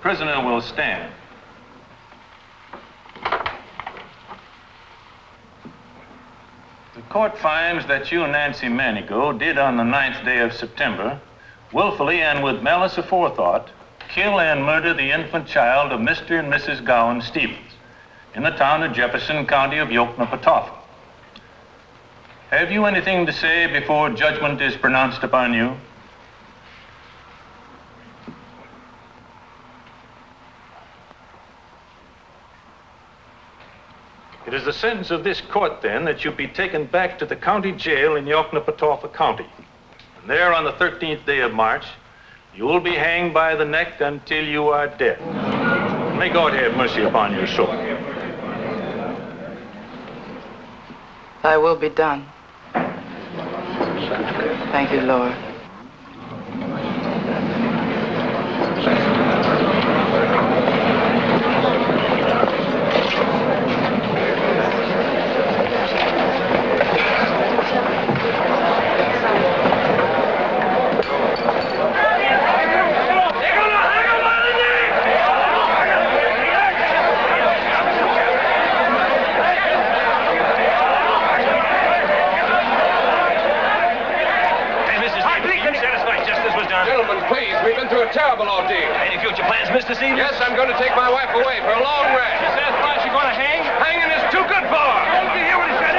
prisoner will stand. The court finds that you, Nancy Manigault, did on the 9th day of September, willfully and with malice aforethought, kill and murder the infant child of Mr. and Mrs. Gowan Stevens in the town of Jefferson, county of Yoknapatawpha. Have you anything to say before judgment is pronounced upon you? It is the sentence of this court, then, that you be taken back to the county jail in Yoknapatawpha County. And there, on the 13th day of March, you will be hanged by the neck until you are dead. May God have mercy upon your soul. Thy will be done. Thank you, Lord. Terrible ordeal. Any future plans, Mr. Stevens? Yes, I'm going to take my wife away for a long rest. Is that why she's going to hang? Hanging is too good for her. Did you hear what he said?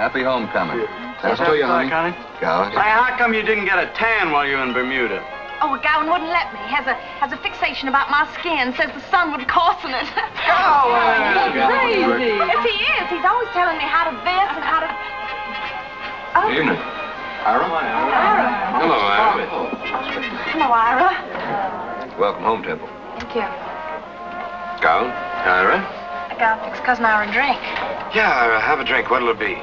Happy homecoming. That's to you, honey. Gowan. Hey, how come you didn't get a tan while you were in Bermuda? Oh, well, Gowan wouldn't let me. Has a fixation about my skin. Says the sun would coarsen it. Gowan! Crazy. Yes, he is. He's always telling me how to this and how to... Oh. Good evening. Ira? Ira. Hello, Ira. Hello, Ira. Welcome home, Temple. Thank you. Gowan? Ira? I got to fix Cousin Ira a drink. Yeah, Ira, have a drink. What'll it be?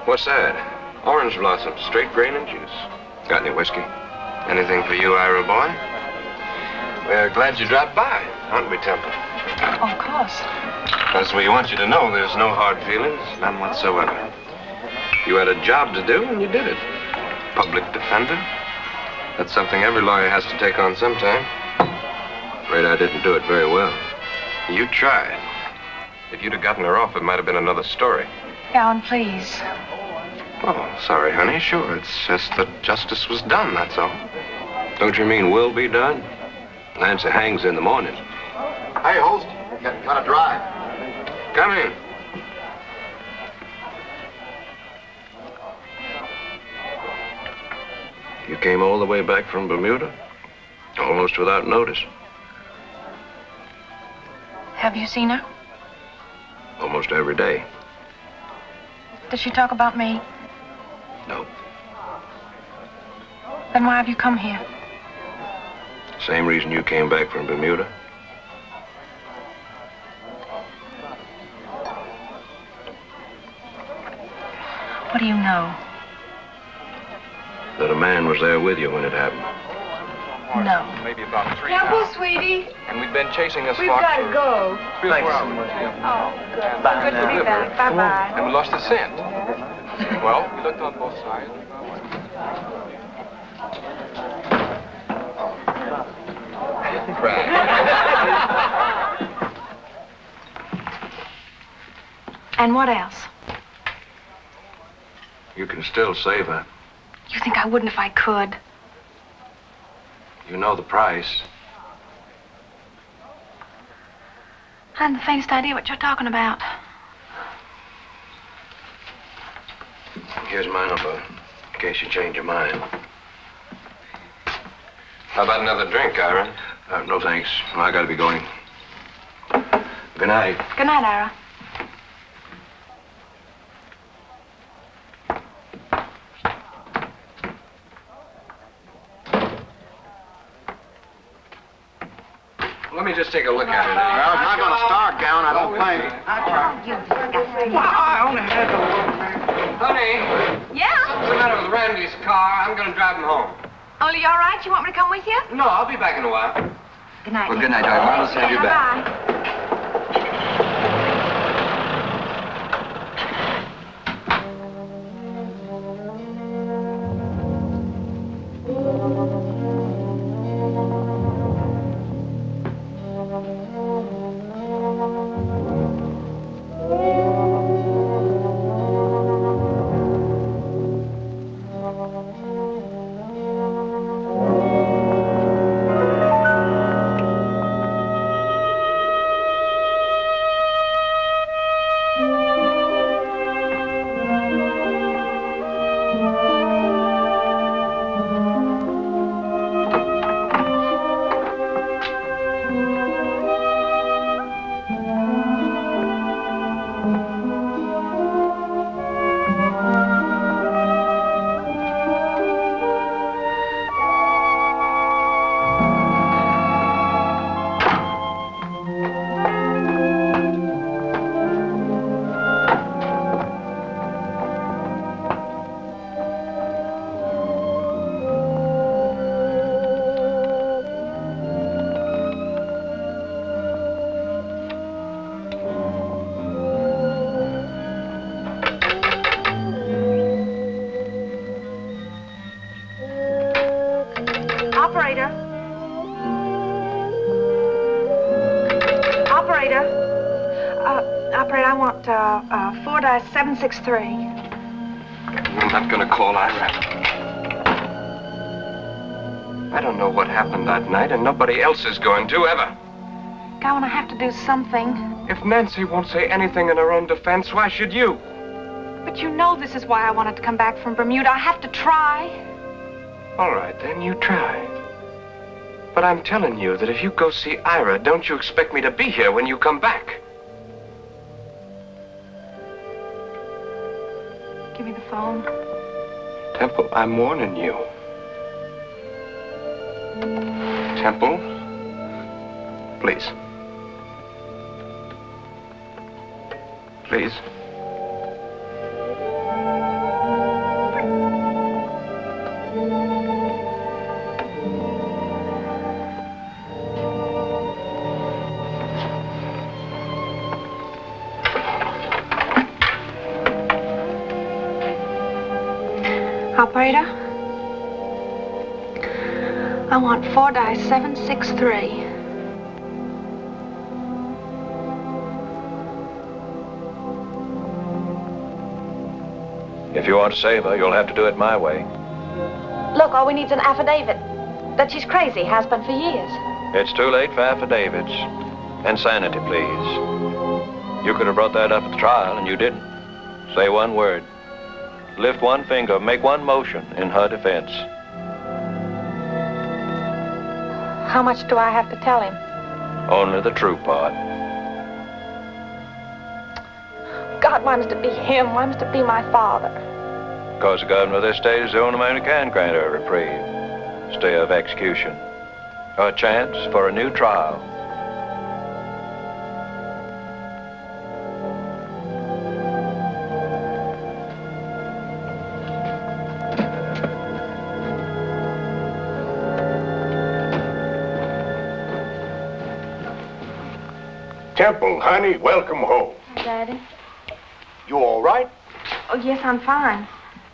What's that? Orange blossom, straight grain and juice. Got any whiskey? Anything for you, Ira boy? We're glad you dropped by, aren't we, Temple? Oh, of course. Because we want you to know there's no hard feelings, none whatsoever. You had a job to do, and you did it. Public defender. That's something every lawyer has to take on sometime. Afraid I didn't do it very well. You tried. If you'd have gotten her off, it might have been another story. Gowan, please. Oh, sorry, honey. Sure, it's just that justice was done, that's all. Don't you mean will be done? Nancy hangs in the morning. Hey, host. Got a drive. Come in. You came all the way back from Bermuda? Almost without notice. Have you seen her? Almost every day. Does she talk about me? No. Then why have you come here? Same reason you came back from Bermuda. What do you know? That a man was there with you when it happened. No. Maybe about 3 Temple, pounds. sweetie. And we've been chasing this We've fox got to for go. 3 or 4 hours. Oh, good. And Well, good to be delivered. back. Bye-bye. And we lost the scent. Well, we looked on both sides. And what else? You can still save her. You think I wouldn't if I could? You know the price. I haven't the faintest idea what you're talking about. Here's my number, in case you change your mind. How about another drink, Ira? No, thanks. I gotta be going. Good night. Good night, Ira. Let me just take a look at it. Well, it's not gonna start, Gowan, I don't think. I only had the Honey, Yeah? what's the matter with Randy's car? I'm gonna drive him home. Only you all right? You want me to come with you? No, I'll be back in a while. Good night. Well, good night, darling. I'll send you back. Bye. Operator. Operator. Operator, I want 4-763. I'm not gonna call Ira. I don't know what happened that night, and nobody else is going to, ever. Gowan, I have to do something. If Nancy won't say anything in her own defense, why should you? But you know this is why I wanted to come back from Bermuda. I have to try. All right, then, you try. But I'm telling you that if you go see Ira, don't you expect me to be here when you come back. Give me the phone. Temple, I'm warning you. Temple, please. Please. Operator, I want 4-763. If you want to save her, you'll have to do it my way. Look, all we need is an affidavit that she's crazy, has been for years. It's too late for affidavits. Insanity, please. You could have brought that up at the trial, and you didn't. Say one word. Lift one finger, make one motion in her defense. How much do I have to tell him? Only the true part. God, why must it be him? Why must it be my father? Because the governor of this state is the only man who can grant her a reprieve, stay of execution, or a chance for a new trial. Temple, honey, welcome home. Hi, Daddy. You all right? Oh, yes, I'm fine.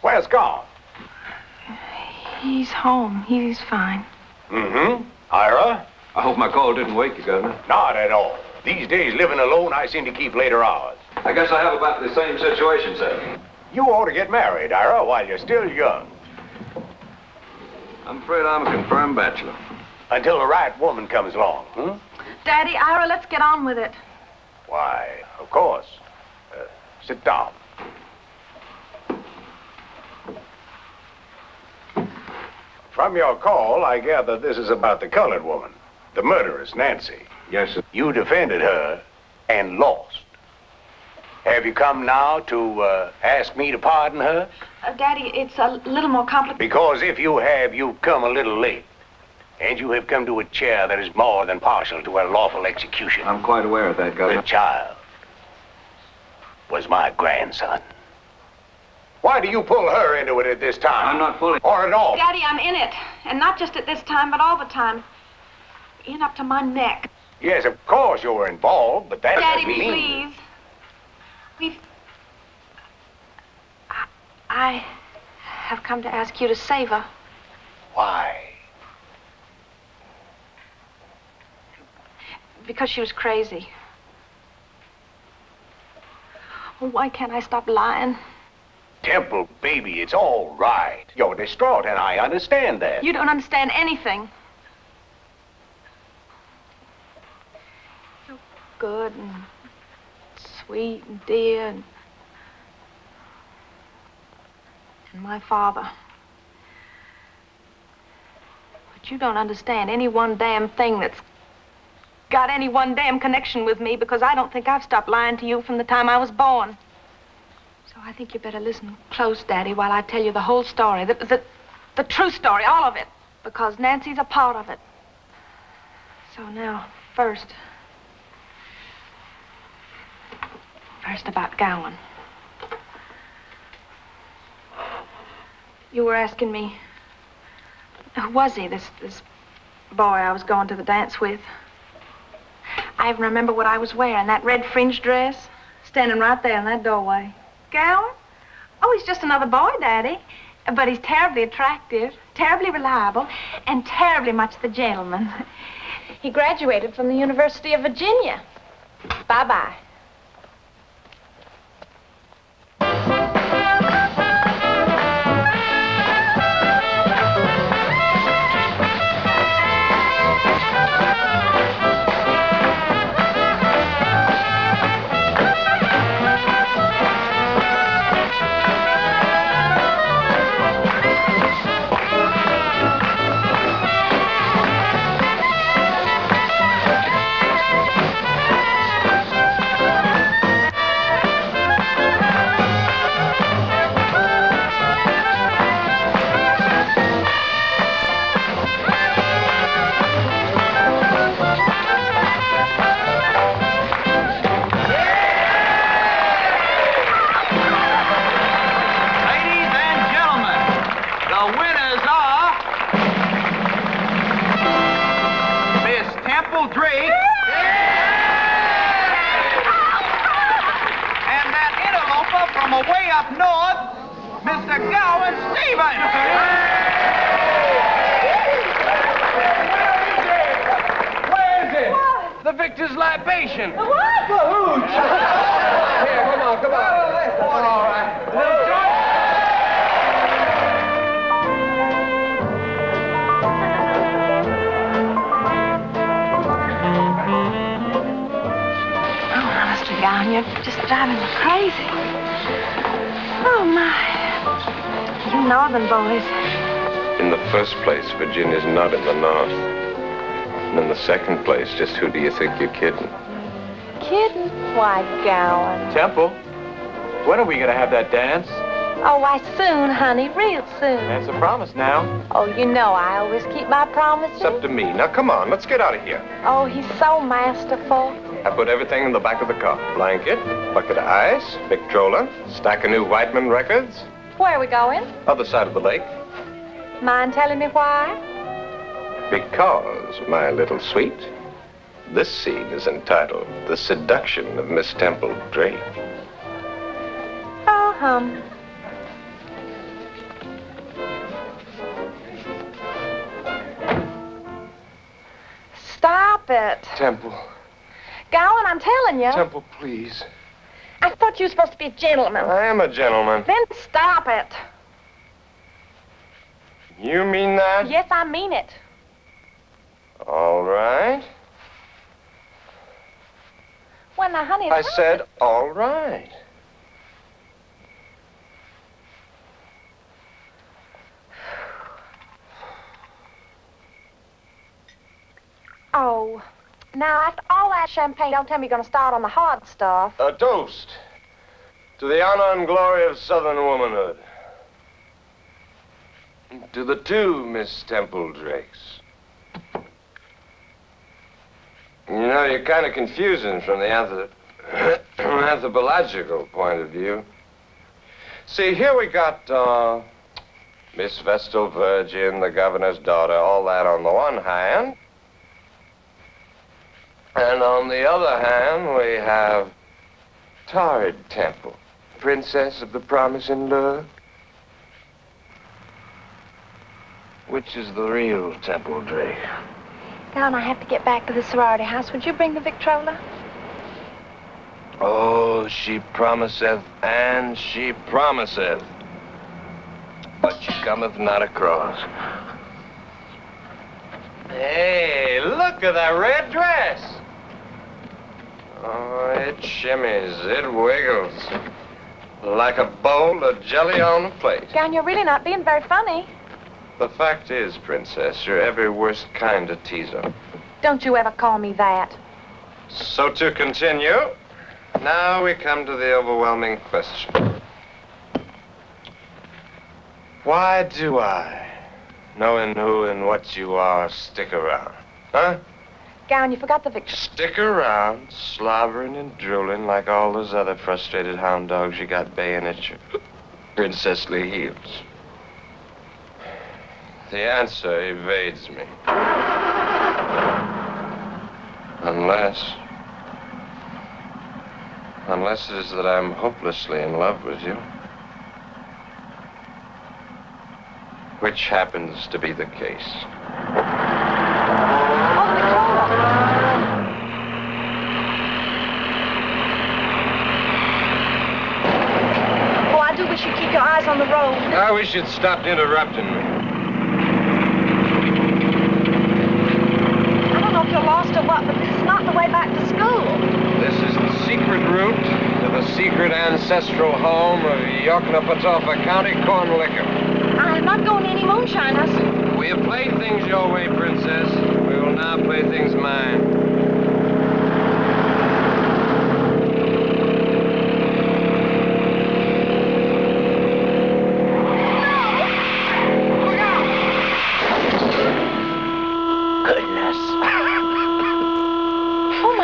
Where's God? He's home. He's fine. Mm-hmm. Ira? I hope my call didn't wake you, Governor. Not at all. These days, living alone, I seem to keep later hours. I guess I have about the same situation, sir. You ought to get married, Ira, while you're still young. I'm afraid I'm a confirmed bachelor. Until the right woman comes along, Daddy, Ira, let's get on with it. Why, of course. Sit down. From your call, I gather this is about the colored woman, the murderess, Nancy. Yes, sir. You defended her and lost. Have you come now to ask me to pardon her? Daddy, it's a little more complicated. Because if you have, you've come a little late. And you have come to a chair that is more than partial to a lawful execution. I'm quite aware of that, Governor. The child was my grandson. Why do you pull her into it at this time? I'm not fully... Or at all? Daddy, I'm in it. And not just at this time, but all the time. In up to my neck. Yes, of course you're involved, but that Daddy, doesn't mean... please. I have come to ask you to save her. Why? Because she was crazy. Oh, why can't I stop lying? Temple, baby, it's all right. You're distraught, and I understand that. You don't understand anything. You're good and sweet and dear and my father. But you don't understand any one damn thing that's got any one damn connection with me, because I don't think I've stopped lying to you from the time I was born. So I think you better listen close, Daddy, while I tell you the whole story, the true story, all of it, because Nancy's a part of it. So now, first about Gowan. You were asking me, who was he, this boy I was going to the dance with? I even remember what I was wearing, that red fringed dress, standing right there in that doorway. Gowan? Oh, he's just another boy, Daddy. But he's terribly attractive, terribly reliable, and terribly much the gentleman. He graduated from the University of Virginia. Bye-bye. Way up north, Mr. Gowan Stevens. Where is it? What? The victor's libation. What? The hooch. Here, come on. All right. Oh, Mr. Gowan, you're just driving me crazy. Oh, my. You northern boys. In the first place, Virginia's not in the north. And in the second place, just who do you think you're kidding? Kidding? Why, Gowan. Temple, when are we going to have that dance? Oh, why, soon, honey, real soon. That's a promise now. Oh, you know I always keep my promises. It's up to me. Now, come on, let's get out of here. Oh, he's so masterful. I put everything in the back of the car. Blanket, bucket of ice, Victrola, stack of new Whiteman records. Where are we going? Other side of the lake. Mind telling me why? Because, my little sweet, This scene is entitled The Seduction of Miss Temple Drake. Oh, Stop it. Temple. Gowan, I'm telling you. Temple, please. I thought you were supposed to be a gentleman. I am a gentleman. Then stop it. You mean that? Yes, I mean it. All right. Well, now, honey, I said, all right. Oh, now, after all that champagne, don't tell me you're going to start on the hard stuff. A toast to the honor and glory of Southern womanhood. To the two Miss Temple Drakes. You know, you're kind of confusing from the anthropological point of view. See, here we got Miss Vestal Virgin, the governor's daughter, all that on the one hand. And on the other hand, we have Torrid Temple, princess of the promising lure. Which is the real Temple Drake? Gowan, I have to get back to the sorority house. Would you bring the Victrola? Oh, she promiseth, and she promiseth. But she cometh not across. Hey, look at that red dress. Oh, it shimmies, it wiggles. Like a bowl of jelly on a plate. Gowan, you're really not being very funny. The fact is, Princess, you're every worst kind of teaser. Don't you ever call me that. So to continue, now we come to the overwhelming question. Why do I, knowing who and what you are, stick around? Huh? Gowan, you forgot the Victrola. Stick around, slobbering and drooling like all those other frustrated hound dogs you got baying at your princessly heels. The answer evades me. Unless it is that I'm hopelessly in love with you. Which happens to be the case. Oh, the Victrola. Oh, I do wish you'd keep your eyes on the road. I wish you'd stop interrupting me. I don't know if you're lost or what, but this is not the way back to school. This is the secret route to the secret ancestral home of Yoknapatawpha County Corn Liquor. I'm not going to any moonshiners. We have played things your way, Princess. We will now play things mine.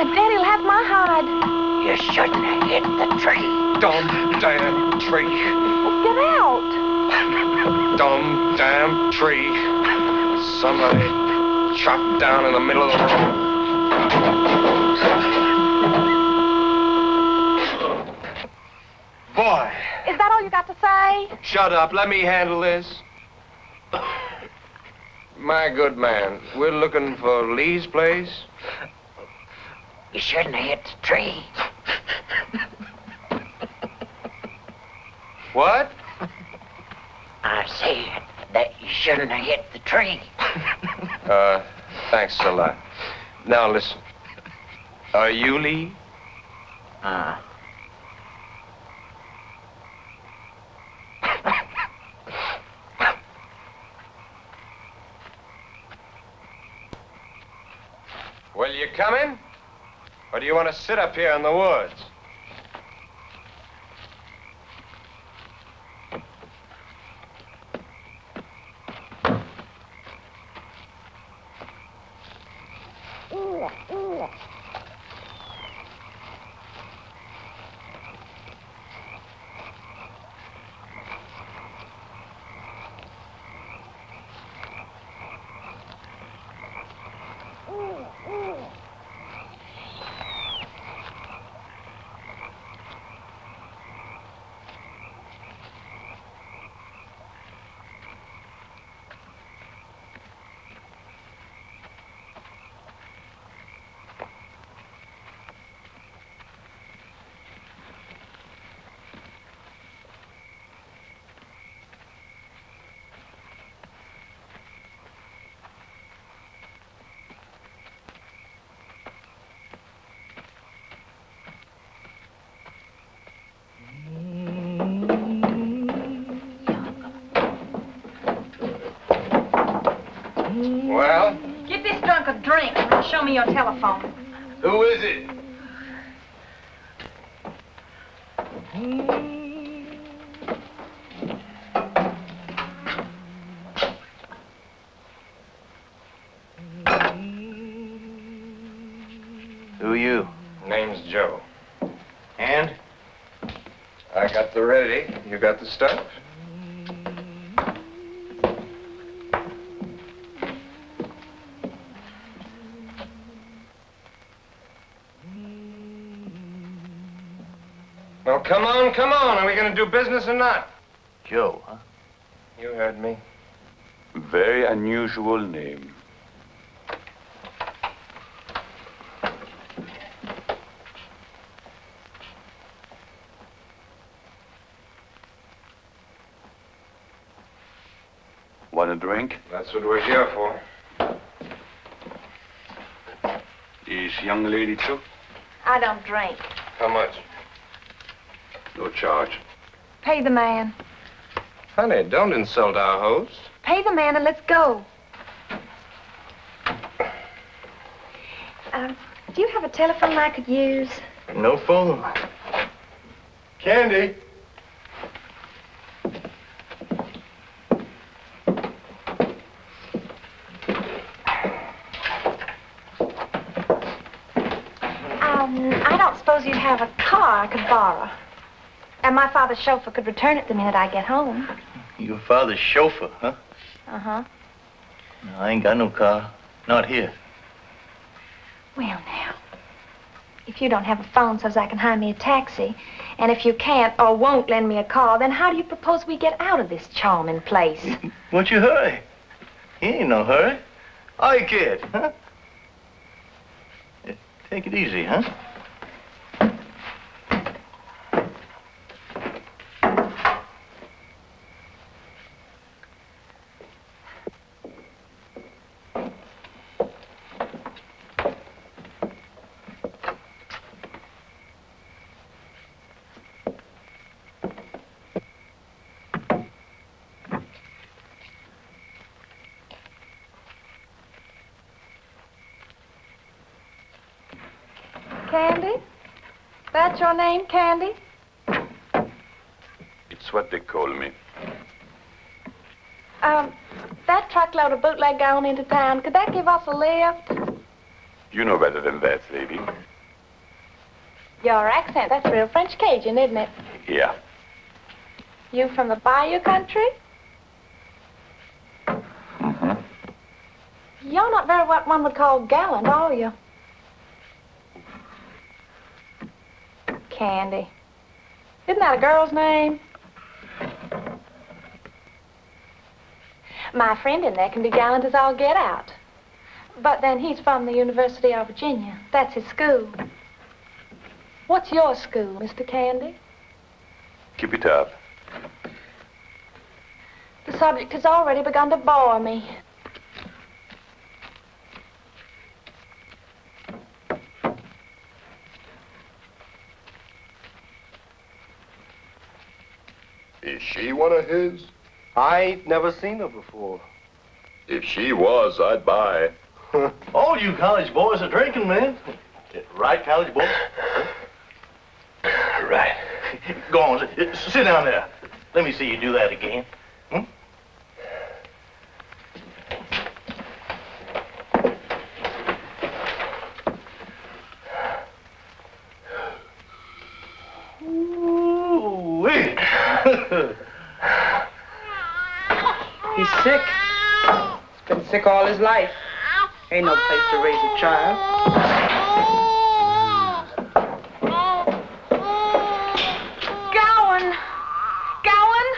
Daddy'll have my hide. You shouldn't have hit the tree. Dumb damn tree. Well, get out. Dumb damn tree. Somebody chopped down in the middle of the road. Boy. Is that all you got to say? Shut up. Let me handle this. My good man, we're looking for Lee's place. You shouldn't have hit the tree. What? I said that you shouldn't have hit the tree. Thanks a lot. Now listen. Are you Lee? Well, you coming? Or do you want to sit up here in the woods? a drink and show me your telephone. Who is it? Who you? Name's Joe. And? I got the ready. You got the stuff? Well, come on, come on. Are we going to do business or not? Joe, huh? You heard me. Very unusual name. Want a drink? That's what we're here for. Is young lady too? I don't drink. How much? No charge. Pay the man. Honey, don't insult our host. Pay the man and let's go. Do you have a telephone I could use? No phone. Candy. I don't suppose you'd have a car I could borrow. And my father's chauffeur could return it the minute I get home. Your father's chauffeur, huh? Uh-huh. No, I ain't got no car. Not here. Well, now, if you don't have a phone so's I can hire me a taxi, and if you can't or won't lend me a car, then how do you propose we get out of this charming place? Won't you hurry? He ain't no hurry. I kid, huh? Yeah, take it easy, huh? Candy? That's your name, Candy? It's what they call me. That truckload of bootleg going into town, could that give us a lift? You know better than that, lady. Your accent, that's real French Cajun, isn't it? Yeah. You from the Bayou country? Mm-hmm. You're not very what one would call gallant, are you? Candy. Isn't that a girl's name? My friend in there can be gallant as all get out. But then he's from the University of Virginia. That's his school. What's your school, Mr. Candy? Keep it up. The subject has already begun to bore me. Is she one of his? I ain't never seen her before. If she was, I'd buy. All you college boys are drinking, man. Right, college boys? Right. Go on, sit down there. Let me see you do that again. Hmm? Ooh-wee. He's sick. He's been sick all his life. Ain't no place to raise a child. Gowan! Gowan!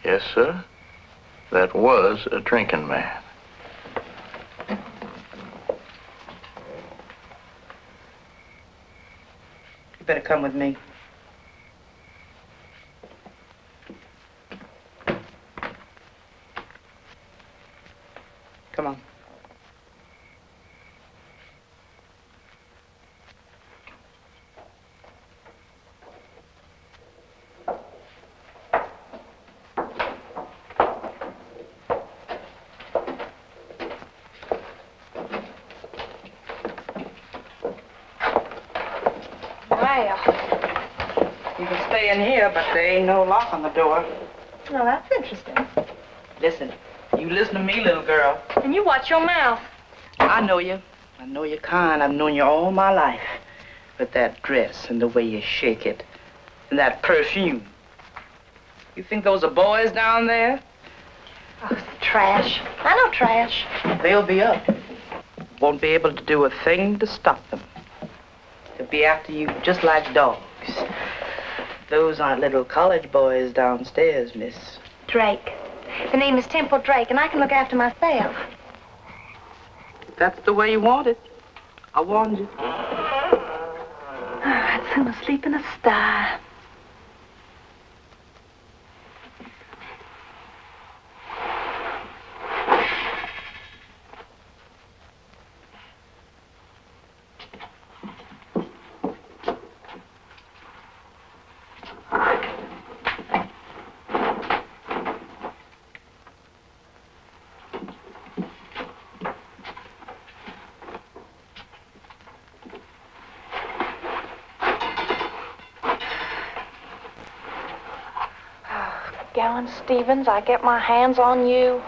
Yes, sir. That was a drinking man. You better come with me. Come on. stay in here, but there ain't no lock on the door. Well, that's interesting. Listen, you listen to me, little girl. And you watch your mouth. I know you. I know you're kind. I've known you all my life. But that dress and the way you shake it, and that perfume. You think those are boys down there? Oh, it's trash. I know trash. They'll be up. Won't be able to do a thing to stop them. They'll be after you just like dogs. Those aren't little college boys downstairs, miss. Drake. The name is Temple Drake, and I can look after myself. If that's the way you want it, I warned you. I'd sooner sleep in a sty. Gowan Stevens, I get my hands on you.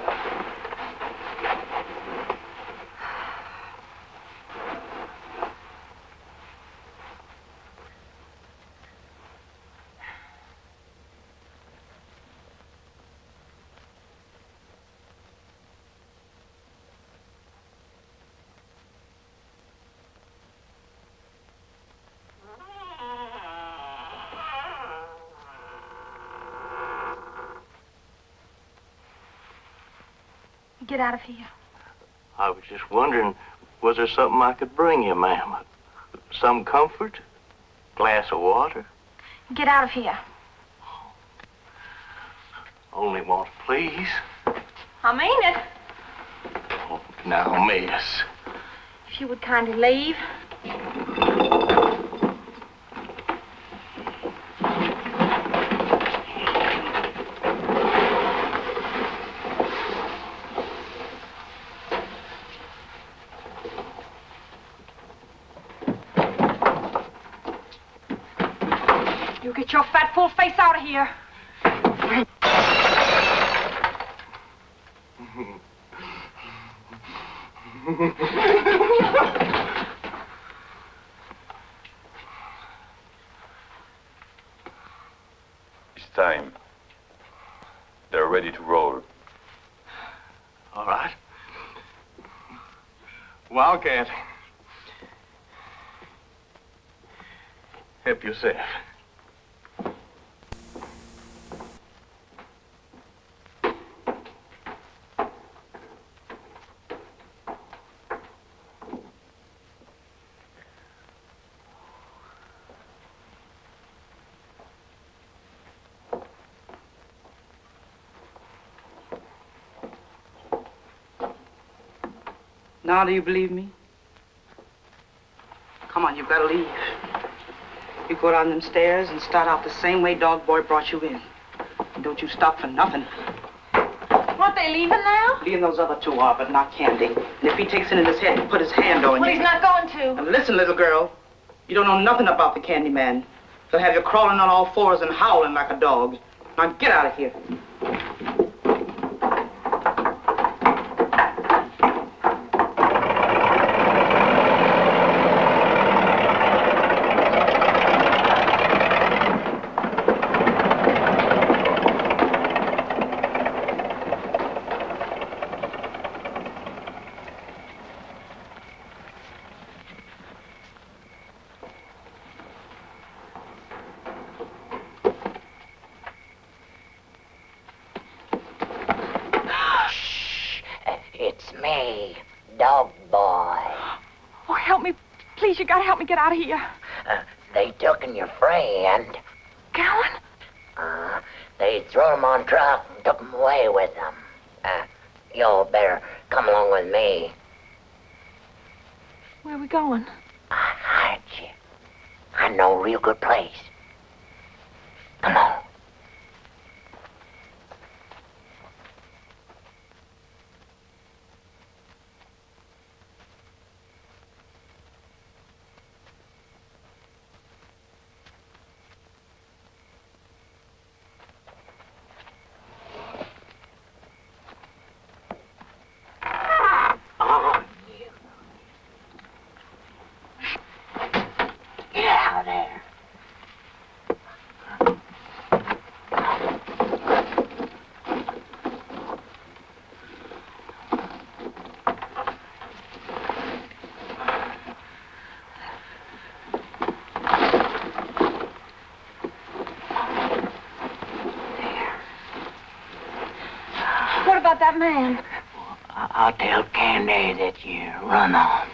Get out of here. I was just wondering, was there something I could bring you, ma'am? Some comfort? Glass of water? Get out of here. Only want to please. I mean it. Oh, now, miss. If you would kindly leave. You get your fat, full face out of here. It's time. They're ready to roll. All right. Wildcat. Help yourself. Now do you believe me? Come on, you've got to leave. You go down them stairs and start out the same way Dog Boy brought you in. And don't you stop for nothing. Aren't they leaving now? Lee and those other two are, but not Candy. And if he takes it in his head to put his hand on Well, you... he's not going to. Now listen, little girl. You don't know nothing about the Candy Man. He'll have you crawling on all fours and howling like a dog. Now get out of here. It's me, Dog Boy. Oh, help me. Please, you gotta help me get out of here. They took your friend. Gowan? They threw him on truck and took him away with them. Y'all better come along with me. Where are we going? I hired you. I know a real good place. Come on. about that man? I'll tell Candy that you run off.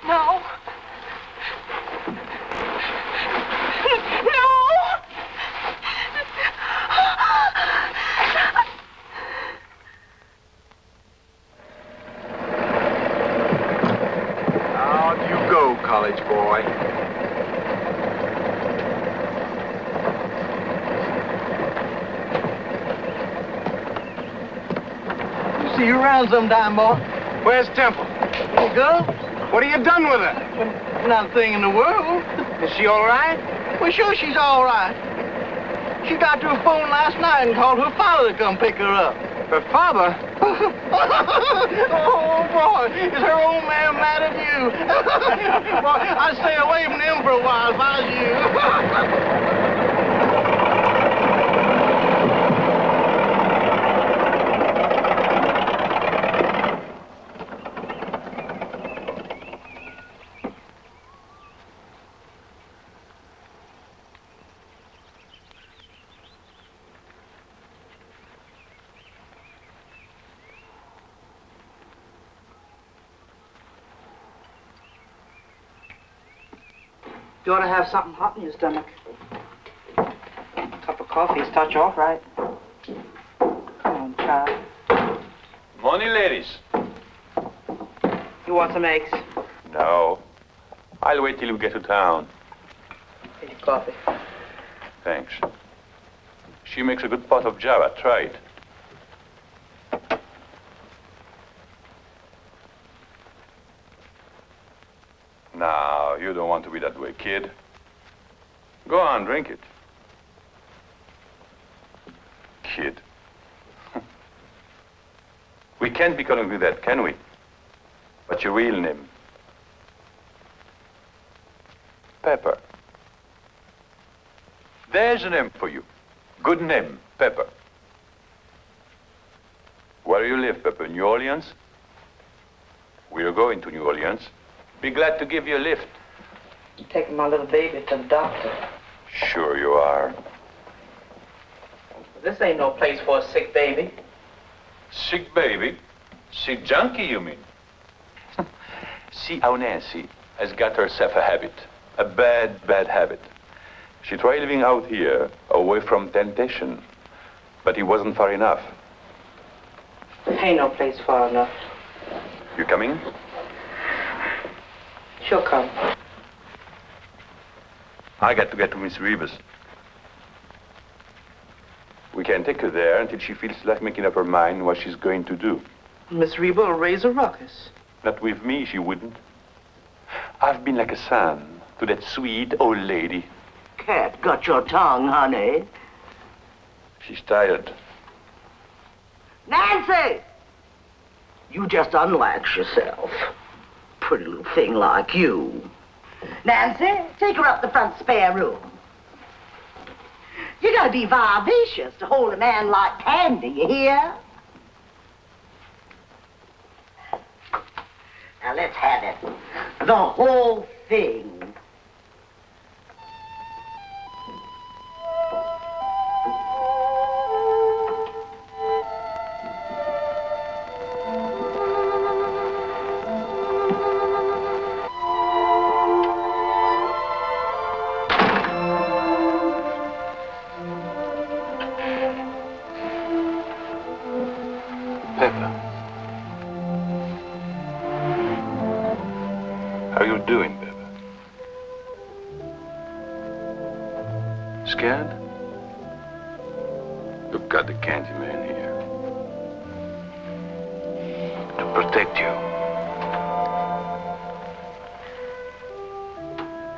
No. Out you go, college boy. See you around sometime, boy. Where's Temple? Hey, girl, What have you done with her? not a thing in the world. Is she all right? Well, sure she's all right. She got to her phone last night and called her father to come pick her up. Her father? Oh, boy, is her old man mad at you? Boy, I'd stay away from him for a while if I was you. You ought to have something hot in your stomach. A cup of coffee start you off right. Come on, child. Morning, ladies. You want some eggs? No. I'll wait till you get to town. Here's your coffee. Thanks. She makes a good pot of Java. Try it. No, you don't want to be that way, kid. Go on, drink it. Kid. We can't be calling you that, can we? What's your real name? Pepper. There's a name for you. Good name, Pepper. Where do you live, Pepper? New Orleans? We're going to New Orleans. Be glad to give you a lift. I'm taking my little baby to the doctor. Sure you are. This ain't no place for a sick baby. Sick baby? Sick junkie, you mean? See how Nancy has got herself a habit. A bad, bad habit. She tried living out here, away from temptation. But it wasn't far enough. Ain't no place far enough. You coming? She'll come. I got to get to Miss Rebus. We can't take her there until she feels like making up her mind what she's going to do. Miss Reba will raise a ruckus. Not with me, she wouldn't. I've been like a son to that sweet old lady. Cat got your tongue, honey. She's tired. Nancy! You just unlatch yourself. Pretty little thing like you. Nancy, take her up the front spare room. You gotta be vivacious to hold a man like Candy, you hear? Now let's have it. The whole thing. Pepper. How are you doing, Pepper? Scared? You've got the Candyman here. To protect you.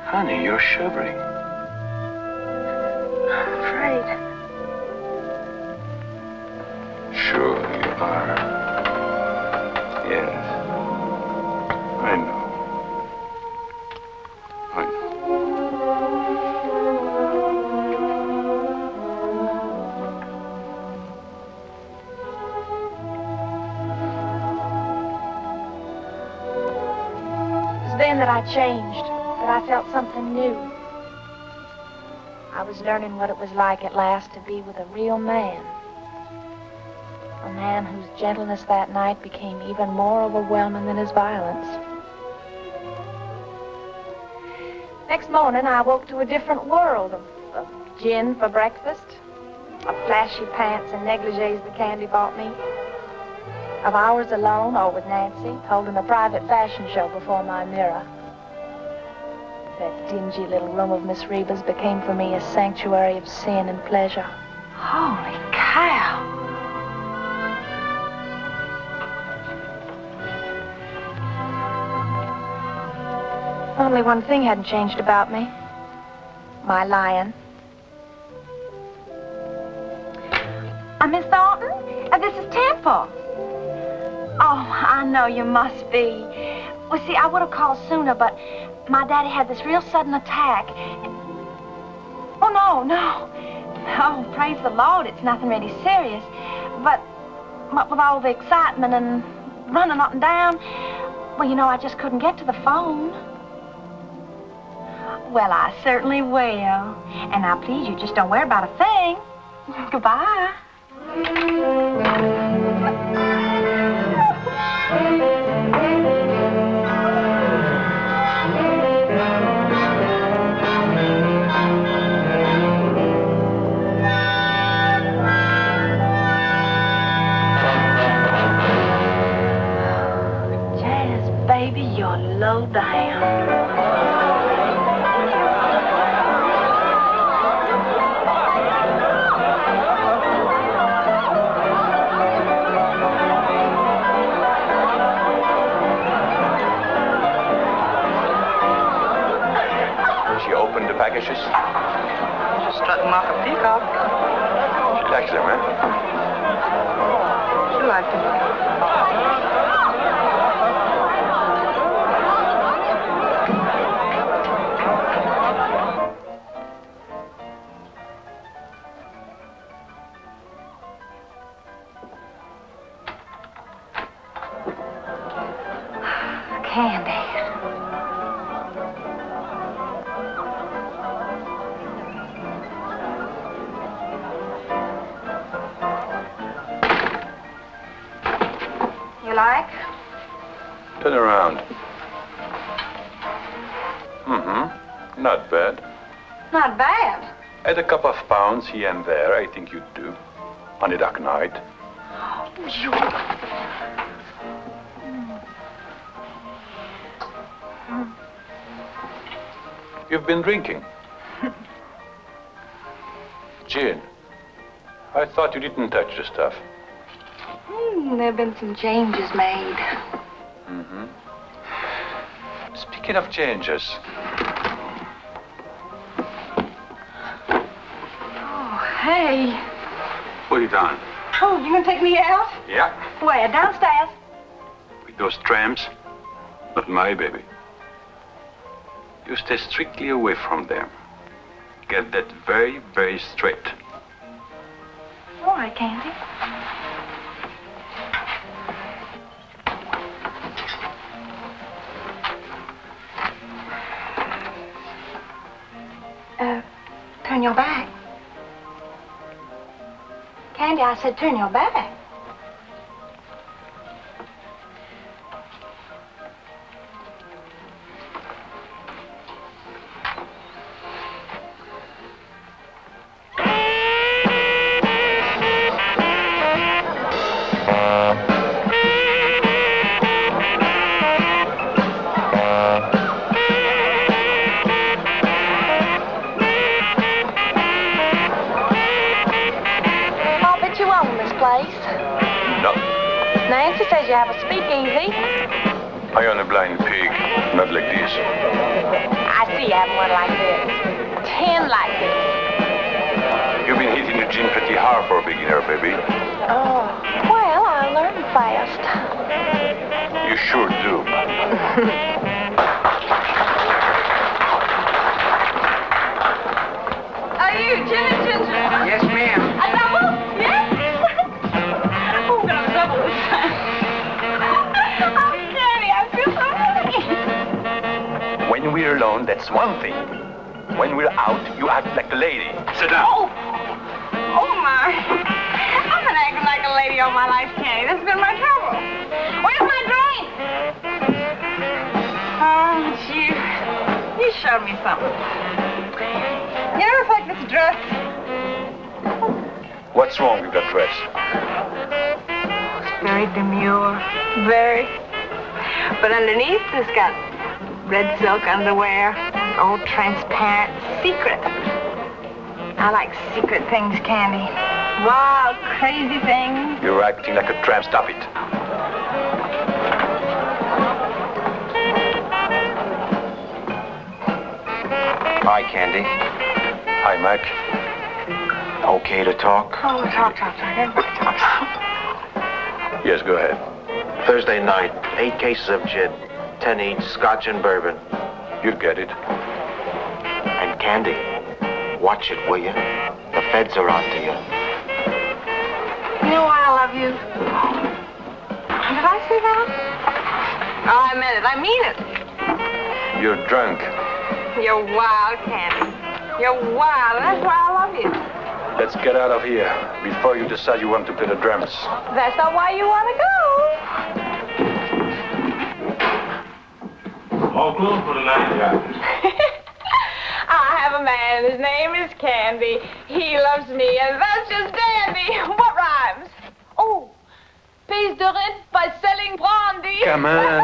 Honey, you're shivering. I'm afraid. Sure you are. Yes. I know. I know. It was then that I changed, that I felt something new. I was learning what it was like at last to be with a real man. A man whose gentleness that night became even more overwhelming than his violence. Next morning, I woke to a different world of gin for breakfast, of flashy pants and negligees the Candy bought me, of hours alone or with Nancy, holding a private fashion show before my mirror. That dingy little room of Miss Reba's became for me a sanctuary of sin and pleasure. Holy cow! Only one thing hadn't changed about me. My lying. Miss Thornton? This is Temple. Oh, I know you must be. Well, see, I would have called sooner, but my daddy had this real sudden attack. Oh, no. Oh, praise the Lord, it's nothing really serious. But with all the excitement and running up and down, well, you know, I just couldn't get to the phone. Well, I certainly will. And now, please, you just don't worry about a thing. Goodbye. Jazz, baby, you're low down. Packages? Struck him off a peacock. She likes them, huh? She liked him. Candy. Like? Turn around. Mm-hmm. Not bad. Not bad. Add a couple of pounds here and there, I think you'd do. On a dark night. You... You've been drinking. Gin. I thought you didn't touch the stuff. There have been some changes made. Mm-hmm. Speaking of changes. Oh, hey. Put it on. Oh, you gonna take me out? Yeah. Where? Downstairs? With those tramps. Not my baby. You stay strictly away from them. Get that very, very straight. All right, Candy. Turn your back. Candy, I said turn your back. Nancy says you have a speakeasy. I own a blind pig, not like this. I see you have one like this. 10 like this. You've been hitting the gym pretty hard for a beginner, baby. Oh, well, I learn fast. You sure do. Are you Gin and Ginger? Yes, ma'am. A double? Yes? Oh, we're gonna double this time. Oh, Daddy, I feel so happy. When we're alone, that's one thing. When we're out, you act like a lady. Sit down. Oh, my. I've been acting like a lady all my life, Kenny. That's been my trouble. Where's my drink? Oh, you showed me something. You know, it's like this dress. What's wrong with that dress? It's very demure. Very. But underneath, it's got red silk underwear. All transparent. Secret. I like secret things, Candy. Wild, crazy things. You're acting like a tramp. Stop it. Hi, Candy. Hi, Mac. Okay to talk? Oh, talk. Everybody talks. Yes, go ahead. Thursday night, 8 cases of gin, 10 each, scotch and bourbon. You get it. And Candy, watch it, will you? The feds are on to you. You know why I love you? Did I say that? Oh, I meant it. I mean it. You're drunk. You're wild, Candy. You're wild, and that's why I love you. Let's get out of here before you decide you want to play the drums. That's not why you want to go. All closed for the night, guys. I have a man. His name is Candy. He loves me, and that's just dandy. What rhymes? Oh, pays de rent by selling brandy. Come on.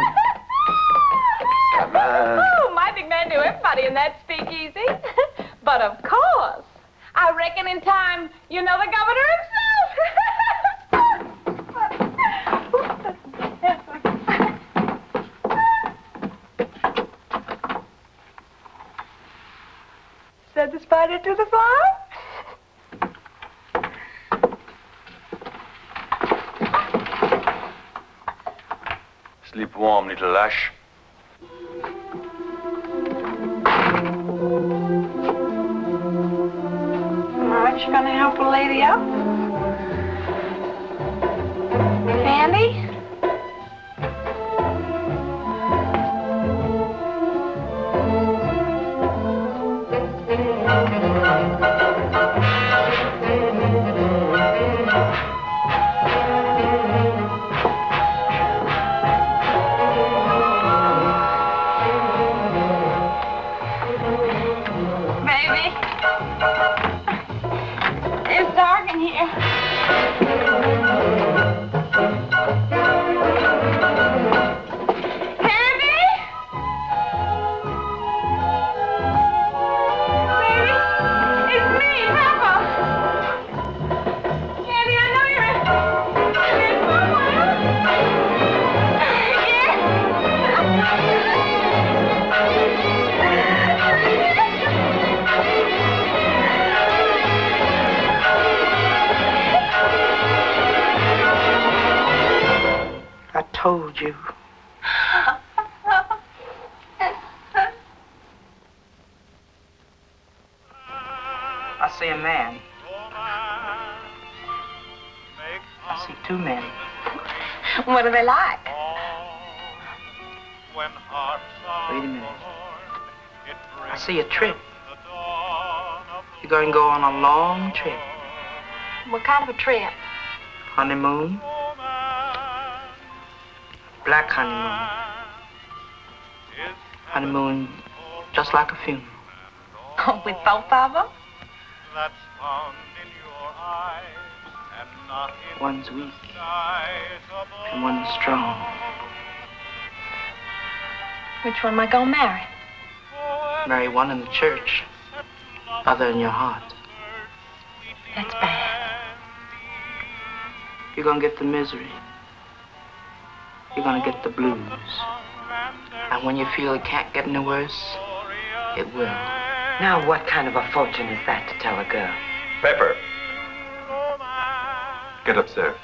Come on. Oh, my big man knew everybody in that speakeasy. But of course, I reckon in time, you know the governor himself. Said the spider to the fly. Sleep warm, little lash. Aren't you gonna help a lady up? Candy? Told you. I see a man. I see two men. What are they like? Wait a minute. I see a trip. You're going to go on a long trip. What kind of a trip? Honeymoon. Black honeymoon. Honeymoon just like a funeral. Oh, with both of them? One's weak and one's strong. Which one am I gonna marry? Marry one in the church, other in your heart. That's bad. You're gonna get the misery. you're gonna get the blues. And when you feel it can't get any worse, it will. Now, what kind of a fortune is that to tell a girl? Pepper. Get upstairs.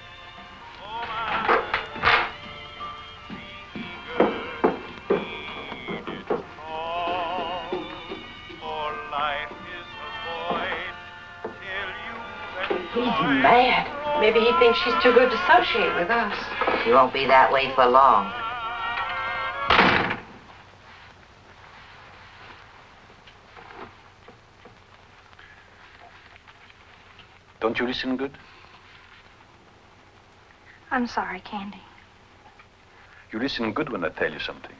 He's mad. Maybe he thinks she's too good to associate with us. She won't be that way for long. Don't you listen good? I'm sorry, Candy. You listen good when I tell you something.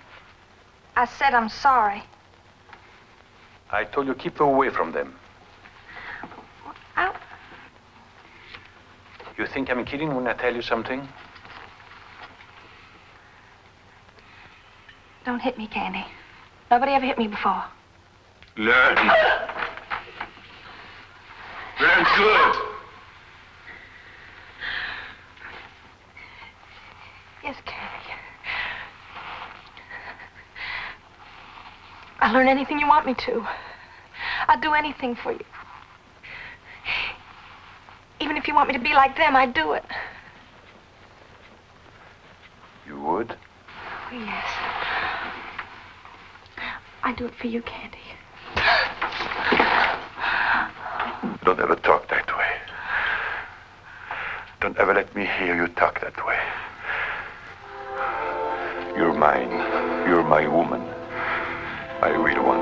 I said I'm sorry. I told you keep away from them. You think I'm kidding when I tell you something? Don't hit me, Candy. Nobody ever hit me before. Learn. Learn good. Yes, Candy. I'll learn anything you want me to. I'll do anything for you. Even if you want me to be like them, I'd do it. You would? Oh, yes. I'd do it for you, Candy. Don't ever talk that way. Don't ever let me hear you talk that way. You're mine. You're my woman. My real one.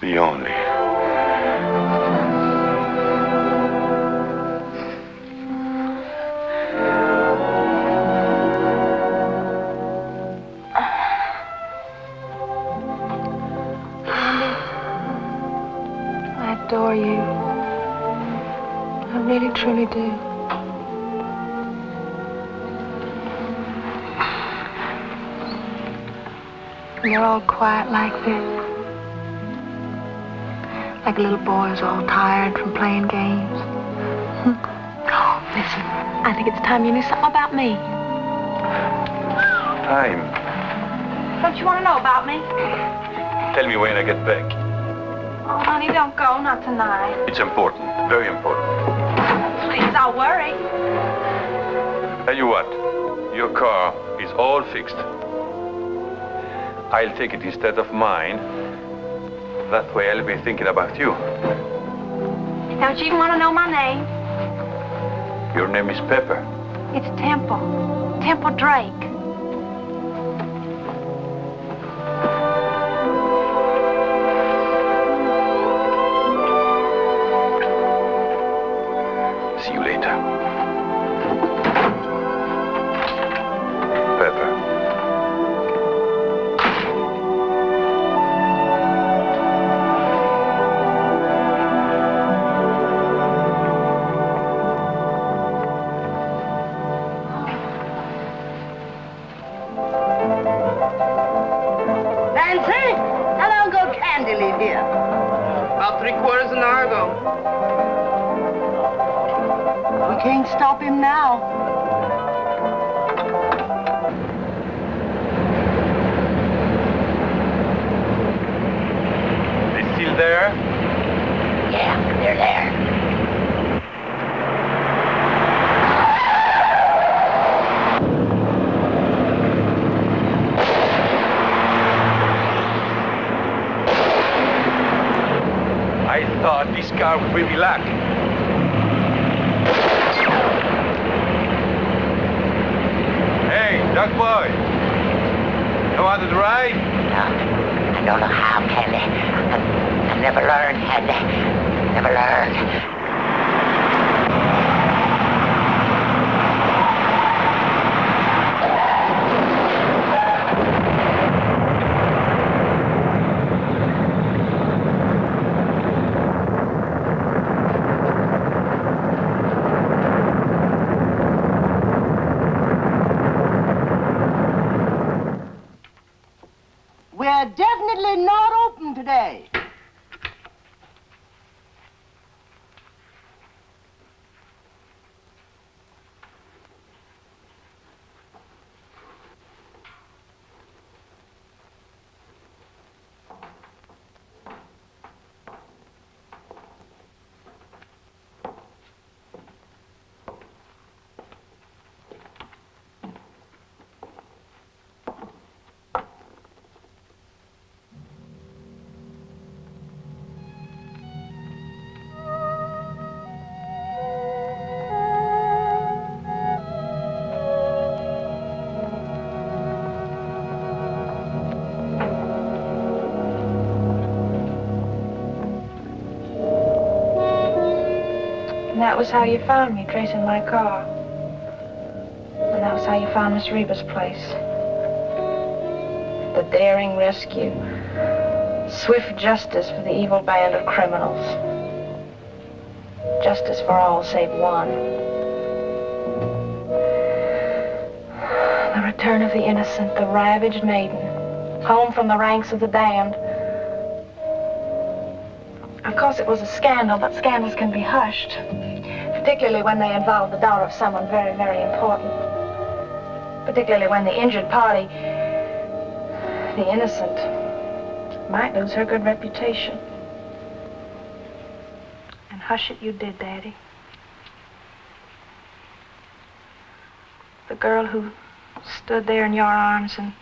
The only. I adore you. I really, truly do. And you're all quiet like this. Like little boys all tired from playing games. Oh, listen, I think it's time you knew something about me. Time. Don't you want to know about me? Tell me when I get back. Oh, honey, don't go, not tonight. It's important. Very important. Please, I'll worry. Tell you what. Your car is all fixed. I'll take it instead of mine. That way I'll be thinking about you. Don't you even want to know my name? Your name is Pepper. It's Temple. Temple Drake. See you later. Pepper. Nancy, how long ago Candy leave here? About 3/4 of an hour ago. We can't stop him now. They still there? Yeah, they're there. I thought this car would bring me luck. Hey, duck boy. Know how to drive? No, I don't know how, Candy. I never learned, Candy. Never learned. We're definitely not open today. that was how you found me, tracing my car. And that was how you found Miss Reba's place. The daring rescue. Swift justice for the evil band of criminals. Justice for all save one. The return of the innocent, the ravaged maiden. Home from the ranks of the damned. Of course, it was a scandal, but scandals can be hushed. Particularly when they involve the daughter of someone very, very important. Particularly when the injured party, the innocent, might lose her good reputation. And hush it you did, Daddy. The girl who stood there in your arms and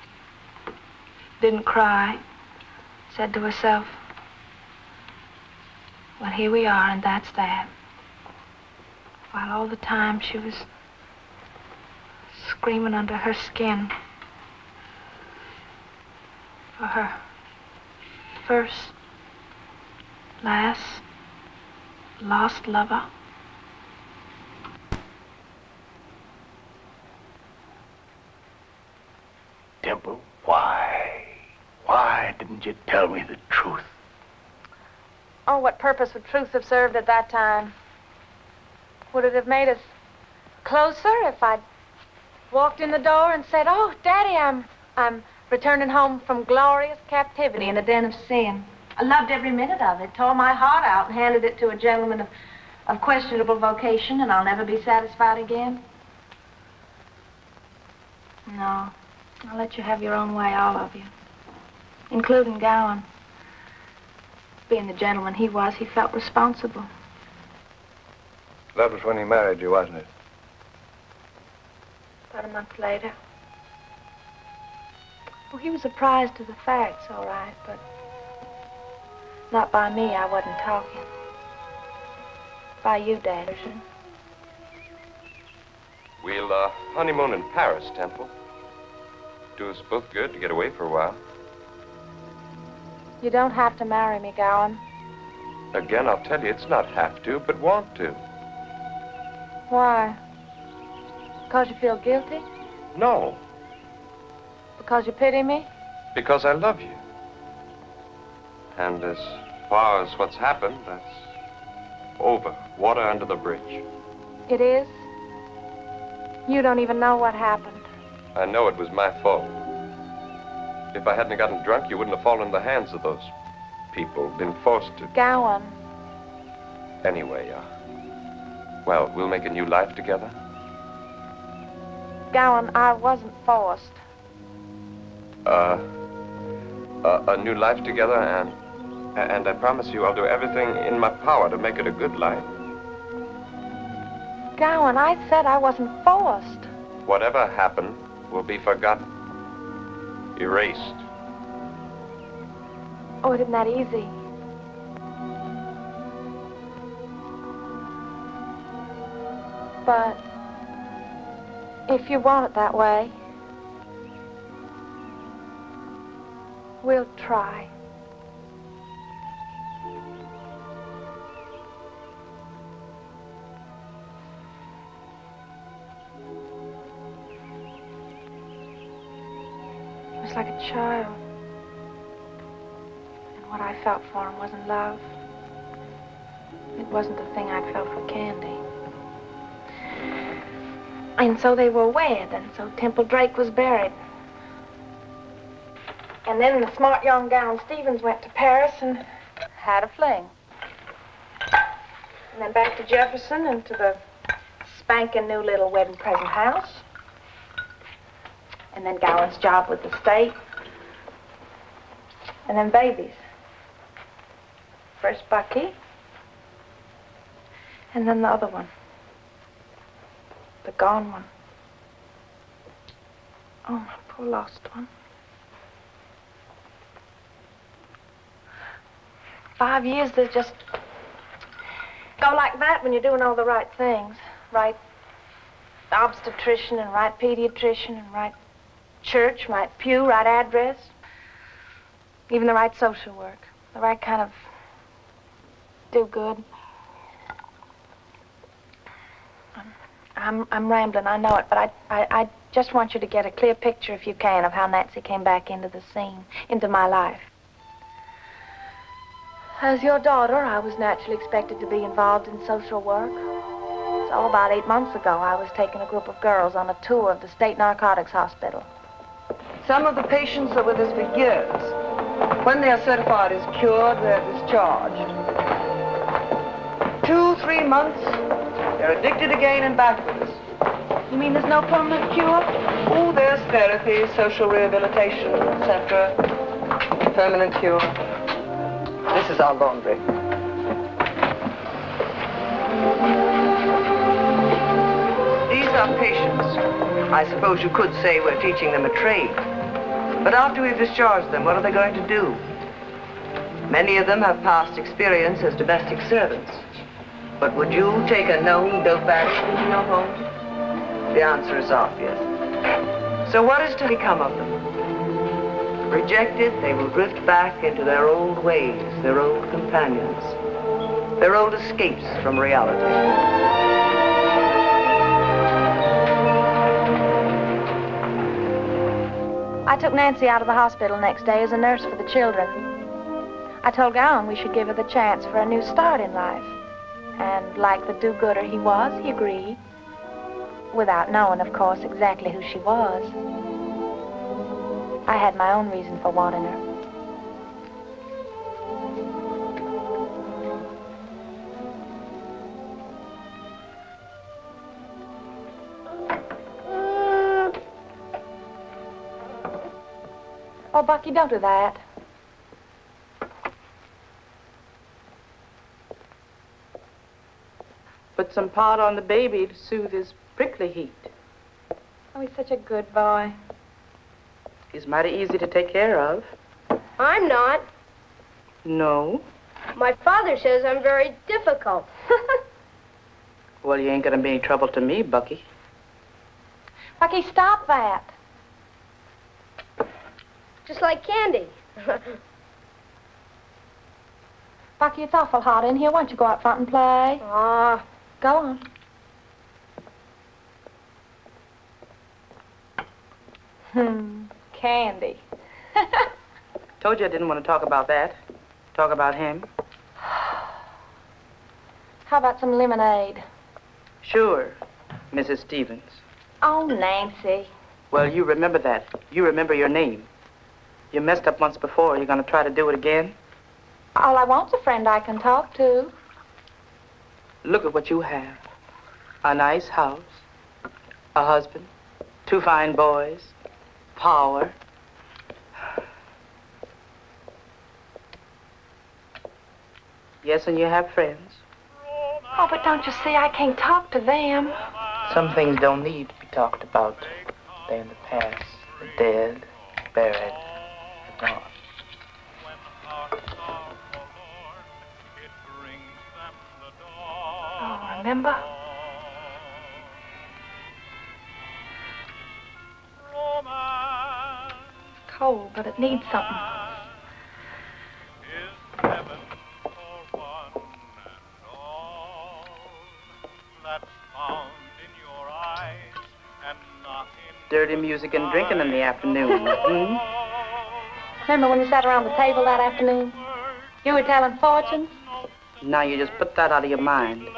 didn't cry said to herself, well, here we are, and that's that. While all the time she was screaming under her skin for her first, last, lost lover. Temple, why didn't you tell me the truth? Oh, what purpose would truth have served at that time? Would it have made us closer if I'd walked in the door and said, oh, Daddy, I'm returning home from glorious captivity in a den of sin. I loved every minute of it, tore my heart out and handed it to a gentleman of questionable vocation, and I'll never be satisfied again? No, I'll let you have your own way, all of you, including Gowan. Being the gentleman he was, he felt responsible. That was when he married you, wasn't it? About a month later. Well, he was apprised of the facts, all right, but not by me. I wasn't talking. By you, Dad. We'll honeymoon in Paris, Temple. Do us both good to get away for a while. You don't have to marry me, Gowan. Again, I'll tell you, it's not have to, but want to. Why? Because you feel guilty? No, Because you pity me? because I love you. And as far as what's happened, that's over. Water under the bridge. It is? You don't even know what happened. I know it was my fault. If I hadn't gotten drunk, you wouldn't have fallen in the hands of those people, been forced to. Gowan. Anyway, well, we'll make a new life together. Gowan, I wasn't forced. A new life together, and I promise you I'll do everything in my power to make it a good life. Gowan, I said I wasn't forced. Whatever happened will be forgotten. Erased. Oh, it isn't that easy. But if you want it that way, we'll try. It was like a child. And what I felt for him wasn't love. It wasn't the thing I'd felt for Candy. And so they were wed, and so Temple Drake was buried. And then the smart young Gowan Stevens went to Paris and had a fling. And then back to Jefferson and to the spanking new little wedding present house. And then Gowan's job with the state. And then babies. First Bucky. And then the other one. The gone one. Oh, my poor lost one. 5 years, they just go like that when you're doing all the right things. Right obstetrician and right pediatrician and right church, right pew, right address. Even the right social work. The right kind of do-good. I'm rambling, I know it, but I just want you to get a clear picture, if you can, of how Nancy came back into the scene, into my life. As your daughter, I was naturally expected to be involved in social work. So about 8 months ago, I was taking a group of girls on a tour of the State Narcotics Hospital. Some of the patients are with us for years. When they are certified as cured, they're discharged. 2-3 months, they're addicted again and back with us. You mean there's no permanent cure? Oh, there's therapy, social rehabilitation, etc. Permanent cure. This is our laundry. These are patients. I suppose you could say we're teaching them a trade. But after we've discharged them, what are they going to do? Many of them have past experience as domestic servants. But would you take a known dope addict into your home? The answer is obvious. So what is to become of them? Rejected, they will drift back into their old ways, their old companions, their old escapes from reality. I took Nancy out of the hospital next day as a nurse for the children. I told Gowan we should give her the chance for a new start in life. And like the do-gooder he was, he agreed. Without knowing, of course, exactly who she was. I had my own reason for wanting her. Oh, Bucky, don't do that. Put some powder on the baby to soothe his prickly heat. Oh, he's such a good boy. He's mighty easy to take care of. I'm not. No? My father says I'm very difficult. Well, you ain't gonna be any trouble to me, Bucky. Bucky, stop that. Just like candy. Bucky, it's awful hot in here. Why don't you go out front and play? Go on. Candy. Told you I didn't want to talk about that. Talk about him. How about some lemonade? Sure, Mrs. Stevens. Oh, Nancy. Well, you remember that. You remember your name. You messed up once before. You're gonna try to do it again? All I want's a friend I can talk to. Look at what you have. A nice house, a husband, 2 fine boys, power. Yes, and you have friends. Oh, but don't you see, I can't talk to them. Some things don't need to be talked about. They're in the past, the dead, buried, gone. Oh, remember? Cold, but it needs something. Dirty music and drinking in the afternoon. Remember when we sat around the table that afternoon? You were telling fortunes? Now you just put that out of your mind.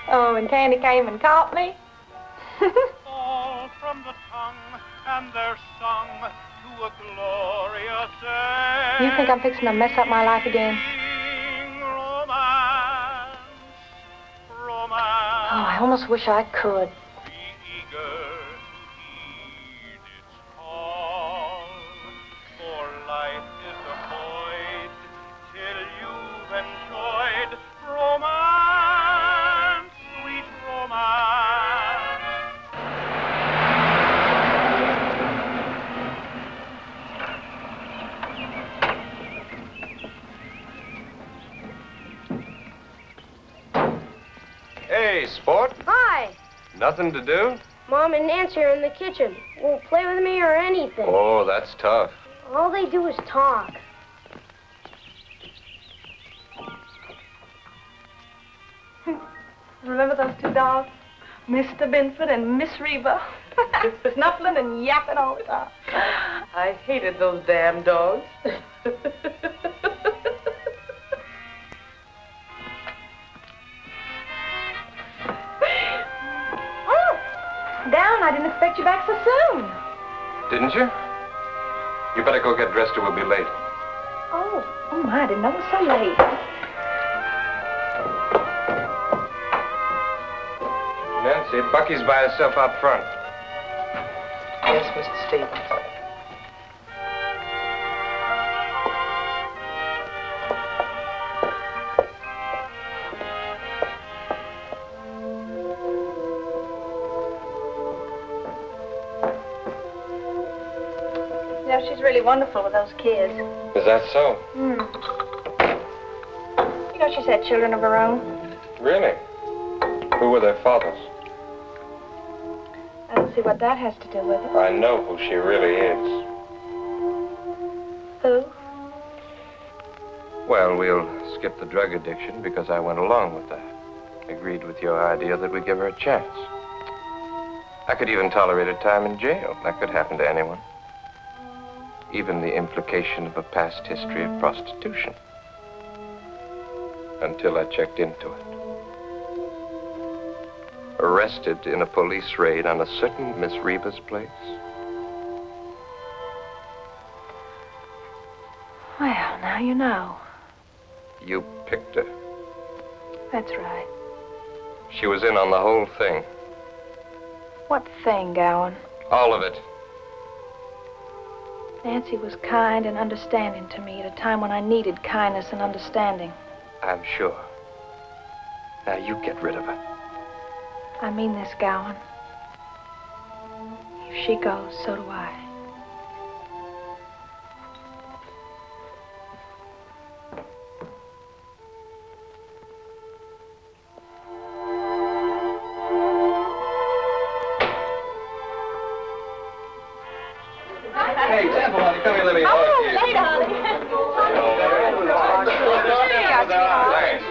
Oh, and Candy came and caught me? All from the tongue, and they're sung to a glorious end. You think I'm fixing to mess up my life again? Romance, romance. Oh, I almost wish I could. Hey, sport. Hi. Nothing to do? Mom and Nancy are in the kitchen. Won't play with me or anything. Oh, that's tough. All they do is talk. Remember those two dogs? Mr. Binford and Miss Reba. Snuffling and yapping all the time. I hated those damn dogs. Oh, Down, I didn't expect you back so soon. Didn't you? You better go get dressed or we'll be late. Oh my, I didn't know it was so late. Nancy, Bucky's by herself out front. Yes, Mr. Stevens. You know, she's really wonderful with those kids. Is that so? You know, she's had children of her own. Really? Who were their fathers? I don't see what that has to do with it. I know who she really is. Who? Well, we'll skip the drug addiction because I went along with that. Agreed with your idea that we give her a chance. I could even tolerate a time in jail. That could happen to anyone. Even the implication of a past history of prostitution. Until I checked into it. Arrested in a police raid on a certain Miss Reba's place. Well, now you know. You picked her. That's right. She was in on the whole thing. What thing, Gowan? All of it. Nancy was kind and understanding to me at a time when I needed kindness and understanding. I'm sure. Now you get rid of her. I mean this, Gowan. If she goes, so do I. Hey, Temple, honey, come here, let me Oh, later, honey. Thanks.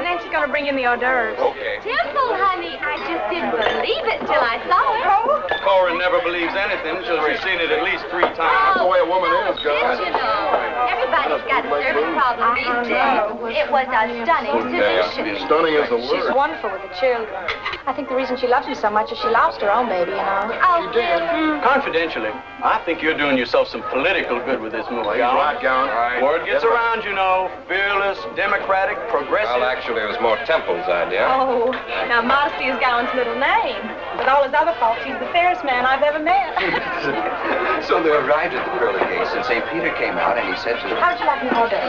Nancy's gonna bring in the hors d'oeuvres. Okay. Temple, honey, I just didn't believe it till I saw it. Cora never believes anything until she's seen it at least 3 times. That's the way a woman is, Did you know? Everybody's got a certain problem these days. It was a stunning solution. Stunning is the She's word. wonderful with the children. I think the reason she loves me so much is she lost her own baby, you know. Oh, really? Confidentially, I think you're doing yourself some political good with this move, He's right, Gowan. Word gets around, you know. Fearless, democratic, progressive. Well, actually, it was more Temple's idea. Oh, now modesty is Gowan's middle name. With all his other faults, he's the fairest man I've ever met. So they arrived at the pearly gates, and St. Peter came out, and he said to them, How would you like me all day?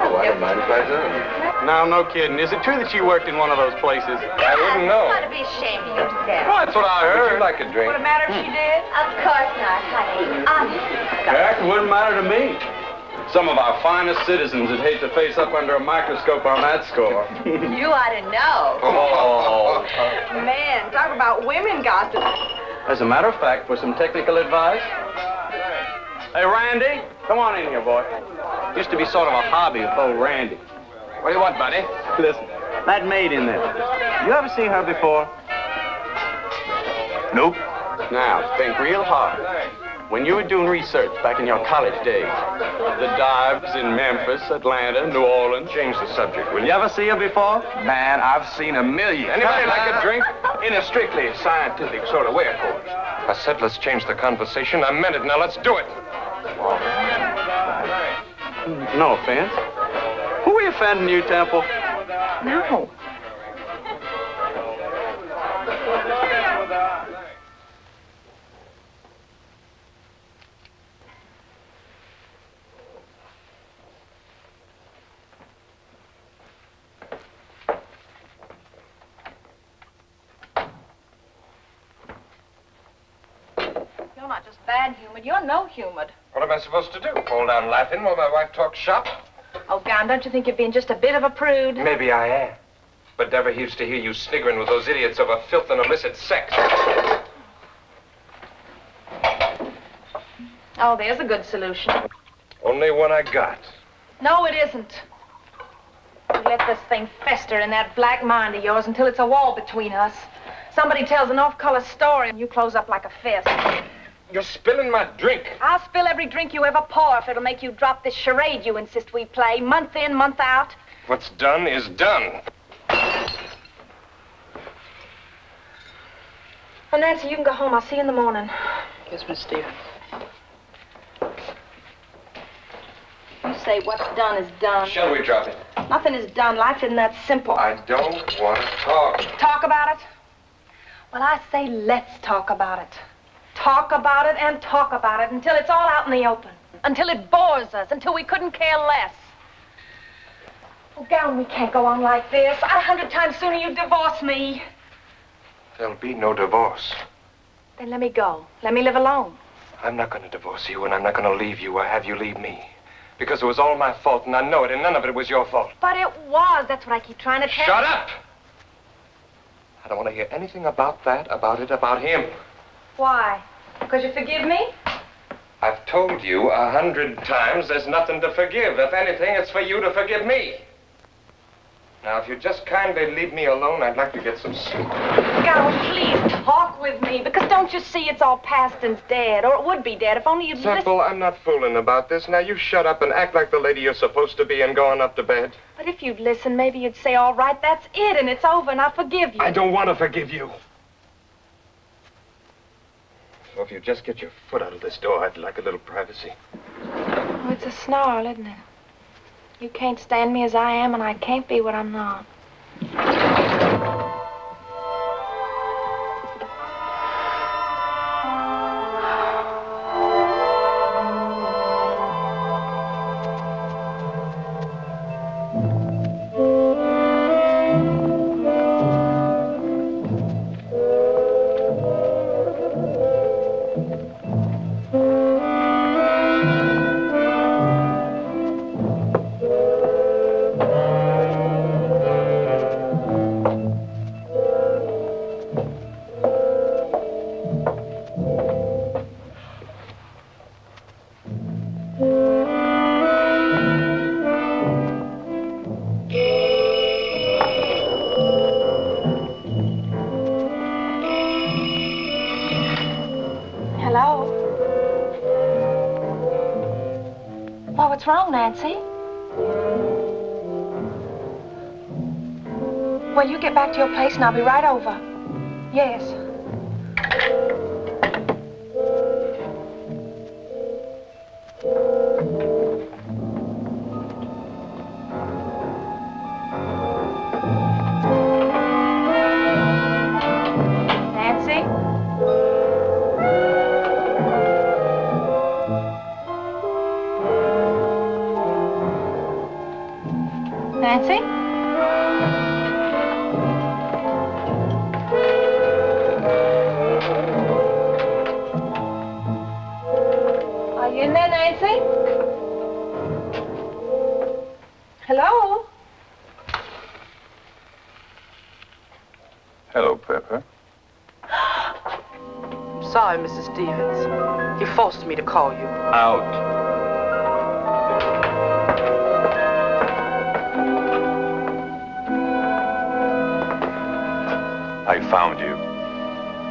"Oh, I don't mind if I do." Now, no kidding. Is it true that you worked in one of those places? I wouldn't You know. ought to be ashamed of yourself. Well, that's what I Would heard. you like a drink? Would it matter if she did? Of course not, honey. Honestly. Heck, it wouldn't matter to me. Some of our finest citizens would hate to face up under a microscope on that score. You ought to know. Oh. Man, talk about women gossip. As a matter of fact, for some technical advice. Hey, Randy, come on in here, boy. Used to be sort of a hobby of old Randy. What do you want, buddy? Listen, that maid in there. You ever seen her before? Nope. Now, think real hard. When you were doing research back in your college days, the dives in Memphis, Atlanta, New Orleans. Change the subject, will You you? ever see her before? "Man, I've seen a million." Anybody like a drink? In a strictly scientific sort of way, of course. I said let's change the conversation. I meant it. Now let's do it. No offense. Who are we offending you, Temple? No. You're not just bad-humored, you're no-humored. What am I supposed to do? Fall down laughing while my wife talks shop? Oh, Gowan, don't you think you're being just a bit of a prude? Maybe I am. But never used to hear you sniggering with those idiots over filth and illicit sex. Oh, there's a good solution. Only one I got. No, it isn't. let this thing fester in that black mind of yours until it's a wall between us. Somebody tells an off-color story and you close up like a fist. You're spilling my drink. I'll spill every drink you ever pour if it'll make you drop this charade you insist we play, month in, month out. What's done is done. Oh, Nancy, you can go home. I'll see you in the morning. Yes, Miss Stevens. You say what's done is done. Shall we drop it? Nothing is done. Life isn't that simple. I don't want to talk. Talk about it? Well, I say let's talk about it. Talk about it and talk about it until it's all out in the open. Until it bores us. Until we couldn't care less. Oh, Gowan, we can't go on like this. 100 times sooner you'd divorce me. There'll be no divorce. Then let me go. Let me live alone. I'm not going to divorce you, and I'm not going to leave you or have you leave me. Because it was all my fault, and I know it, and none of it was your fault. But it was. That's what I keep trying to tell you. Shut up! I don't want to hear anything about that, about it, about him. Why? Because you forgive me? I've told you 100 times there's nothing to forgive. If anything, it's for you to forgive me. Now, if you just kindly leave me alone, I'd like to get some sleep. Gowan, please talk with me. Because don't you see it's all past and's dead? Or it would be dead if only you'd listen. Temple, I'm not fooling about this. Now, you shut up and act like the lady you're supposed to be and go on up to bed. But if you'd listen, maybe you'd say, all right, that's it, and it's over, and I forgive you. I don't want to forgive you. So if you just get your foot out of this door, I'd like a little privacy. Oh, it's a snarl, isn't it? You can't stand me as I am, and I can't be what I'm not. What's wrong, Nancy? Well, you get back to your place and I'll be right over. Yes. Nancy? Nancy? Are you in there, Nancy? Hello? Hello, Pepper. I'm sorry, Mrs. Stevens. He forced me to call you. Out. I found you.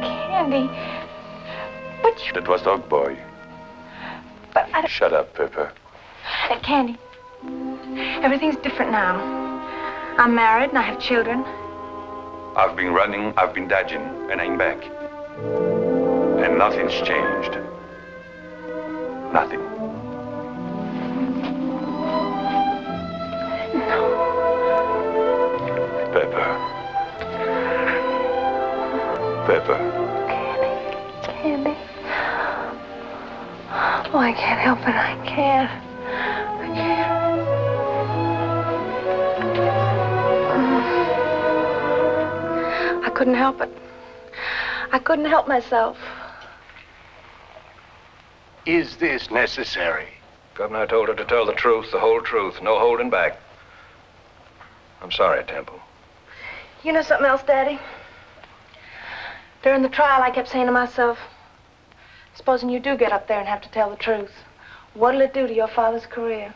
Candy. But you... That was Dog Boy. But I... Shut up, Pepper. Candy. Everything's different now. I'm married and I have children. I've been running, I've been dodging, and I'm back. And nothing's changed. Nothing. Pepper. Candy. Oh, I can't help it. I can't. I can't. I couldn't help it. I couldn't help myself. Is this necessary? Governor told her to tell the truth, the whole truth, no holding back. I'm sorry, Temple. You know something else, Daddy? During the trial, I kept saying to myself, supposing you do get up there and have to tell the truth, what'll it do to your father's career?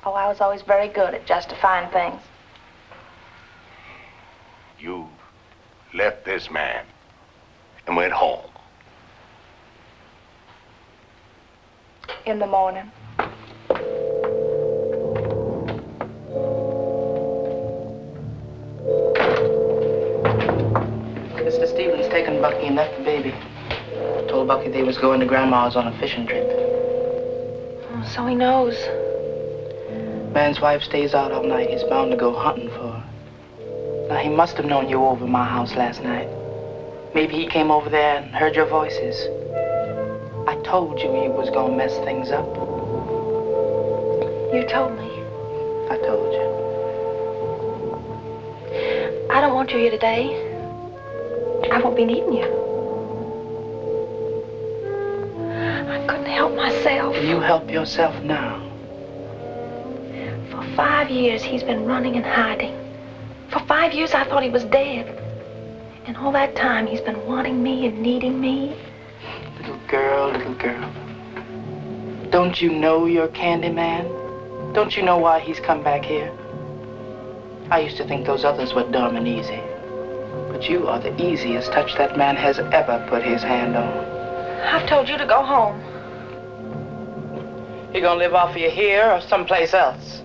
Oh, I was always very good at justifying things. You left this man and went home. In the morning. Mr. Stevens taken Bucky and left the baby. Told Bucky they was going to Grandma's on a fishing trip. Oh, so he knows. Man's wife stays out all night. He's bound to go hunting for her. Now, he must have known you were over at my house last night. Maybe he came over there and heard your voices. I told you he was gonna mess things up. You told me. I told you. I don't want you here today. I won't be needing you. I couldn't help myself. You help yourself now. For 5 years, he's been running and hiding. For 5 years, I thought he was dead. And all that time, he's been wanting me and needing me. Little girl, little girl. Don't you know you're Candyman? Don't you know why he's come back here? I used to think those others were dumb and easy. But you are the easiest touch that man has ever put his hand on. I've told you to go home. You gonna live off of you here or someplace else?